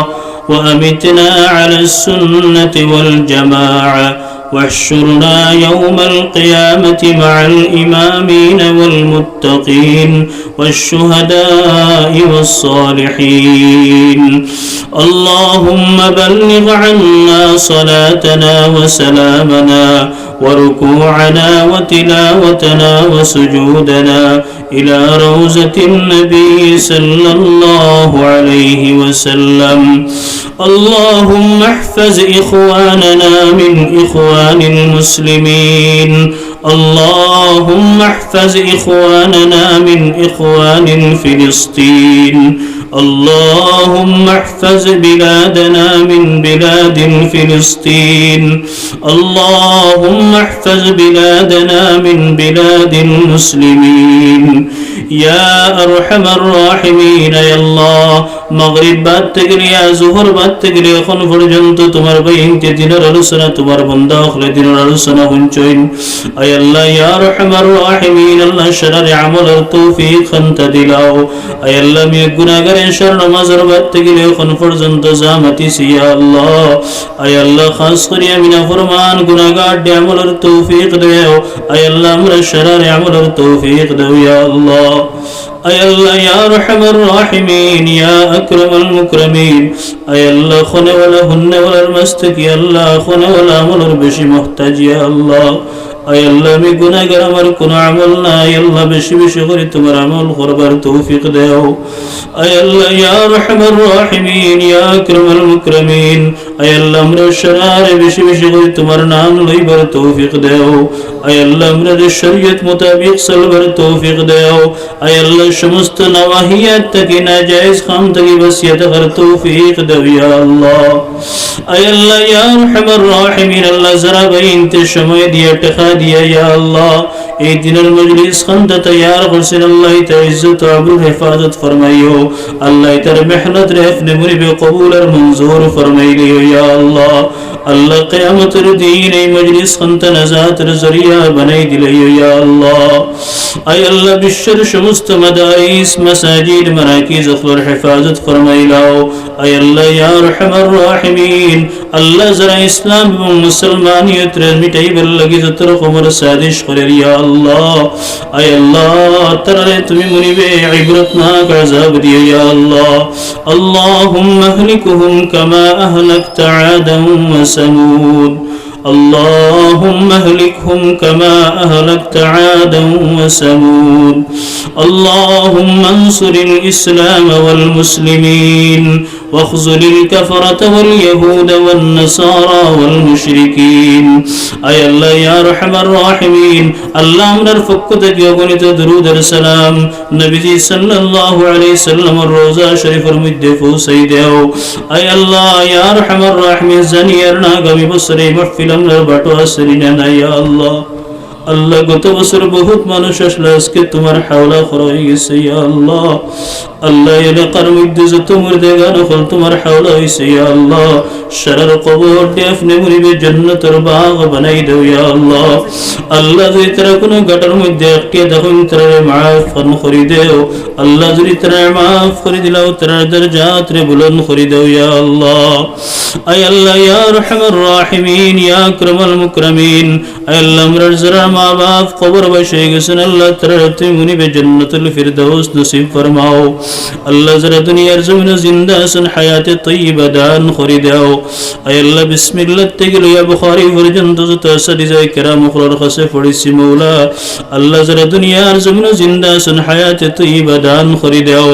وأمتنا على السنة والجماعة واحشرنا يوم القيامة مع الإمامين والمتقين والشهداء والصالحين. اللهم بلغ عنا صلاتنا وسلامنا وركوعنا وتلاوتنا وسجودنا إلى روزة النبي صلى الله عليه وسلم. اللهم احفظ إخواننا من إخوان المسلمين. اللهم احفظ إخواننا من إخوان فلسطين. اللهم احفظ بلادنا من بلاد فلسطين. اللهم احفظ بلادنا من بلاد المسلمين يا أرحم الراحمين. يا الله مغرب বাদ থেকে নিয়ে জোহর বাদ থেকে নিয়ে এখন পর্যন্ত তোমার বাইনতে দিনের আলোচনা তোমার বান্দা হলে দিনের আলোচনা শুনছেন। আয় আল্লাহ ইয়া আরহামার রাহিমিন, আল্লাহ শররে আমলের তৌফিক খান্তা দিলাও। আয় আল্লাহ আমি গুনাহগার ইনশার নামাজের বাদ থেকে নিয়ে এখন পর্যন্ত জামাতিছি ইয়া আল্লাহ। আয় আল্লাহ খাস করে আমি নাফরমান গুনাহগার দে আমলের তৌফিক দাও। আয় আল্লাহ আমরা শররে আমলের তৌফিক দাও ইয়া আল্লাহ। أي الله يا أرحم الراحمين يا أكرم المكرمين. أي الله خنا ولا هن ولا المستك يا الله خنا ولا ملر بشي محتاج يا الله. আয় আল্লাহ আমি গুনাহগার, আমার কোনো আমল নাই, আল্লাহ বেশি বেশি করে তোমার আমল করবার তৌফিক দাও। আয় আল্লাহ ইয়া আরহামার রাহিমিন, ইয়া আকরামাল মুকরামিন, আয় আল্লাহ আমরা শরীরে বেশি বেশি করে তোমার নাম লইবার তৌফিক দাও। আয় আল্লাহ আমাদের শরীয়ত মোতাবেক চলবার তৌফিক দাও। আয় আল্লাহ সমস্ত নওয়াহিয়াত থেকে নাজায়েজ কাম থেকে বাঁচিয়ে থাকার তৌফিক দাও ইয়া আল্লাহ। আয় আল্লাহ ইয়া আরহামার রাহিমিন, আল্লাহ যারা বাইনতে সময় দিয়ে টাকা দিয়ে ইয়া আল্লাহ এই দিনের মজলিস খানটা তৈয়ার করছেন, আল্লাহ তার ইজ্জত আবরুর হেফাজত ফরমাইও। আল্লাহ তার মেহনত রে আপনি মুরিবে কবুল আর মঞ্জুর ফরমাইলিও ইয়া আল্লাহ। আল্লাহ কিয়ামতের দিন এই মজলিস খানটা নাজাতের জরিয়া বানাই দিলিও ইয়া আল্লাহ। আয় আল্লাহ বিশ্বের সমস্ত মাদারিস মাসাজিদ মারাকিজ আখলার হেফাজত ফরমাইলাও। আয় আল্লাহ ইয়া আরহামার রাহিমিন, আল্লাহ যারা ইসলাম এবং মুসলমানিয়ত মিটাইবার লাগি যত রকমের সাজিশ করে ইয়া আল্লাহ, আয় আল্লাহ তারারে তুমি মুনিবে ইবরতনাক আযাব দিও ইয়া আল্লাহ। আল্লাহুম্মা আহলিকুহুম কামা আহলাকতা আদাম ওয়া সামুদ, اللهم اهلكهم كما أهلكت عادا وثمود. اللهم انصر الإسلام والمسلمين واخذل الكفرة واليهود والنصارى والمشركين. أي الله يا أرحم الراحمين, الله আমরার পক্ষ থেকে অগণিত দরুদ আর সালাম নবীজি সাল্লাল্লাহু আলাইহি সাল্লামের রওজা শরীফের মধ্যে পৌঁছাই দাও। আয় আল্লাহ ইয়া আরহামার রাহিমিন, জানিয়ার না আগামী বছরে মাহফিল আমরার বাটো আসরি না ইয়া আল্লাহ। আল্লাহ গত বছর বহুত মানুষ আসলে, আজকে তোমার হাওলা খরা হয়ে গেছে ইয়া আল্লাহ। আল্লাহ এলাকার মধ্যে যত মুর্দে গান হল তোমার হাওলা হয়েছে ইয়া আল্লাহ। সারার কবর দিয়ে আপনি মুরিবে জান্নাতের বাগ বানাই দাও ইয়া আল্লাহ। আল্লাহ যদি তারা কোনো গাটার মধ্যে আটকে দেখুন তারা মাফ করে দেও। আল্লাহ যদি তারা মাফ করে দিলাও তারা দরজাত রে বুলন্দ করে দাও ইয়া আল্লাহ। আয় আল্লাহ ইয়া আরহামার রাহিমিন, ইয়া আকরামাল মুকরামিন, আয় আল্লাহ আমরার যারা মা বাপ কবর বসে গেছেন আল্লাহ তারা তুমি মুনিবে জান্নাতুল ফিরদাউস নসিব ফরমাও। আল্লাহ যারা দুনিয়ার জমিনে জিন্দা আছেন হায়াতে তয়্যিবা দান করে দাও। আয় আল্লাহ বিসমিল্লাহ থেকে লইয়া বুখারী পর্যন্ত যত সাদিজায়ে কেরাম মুখরার কাছে পড়েছি মওলা, আল্লাহ যারা দুনিয়ার জমিনে জিন্দা আছেন হায়াতে তয়্যিবা দান করে দাও।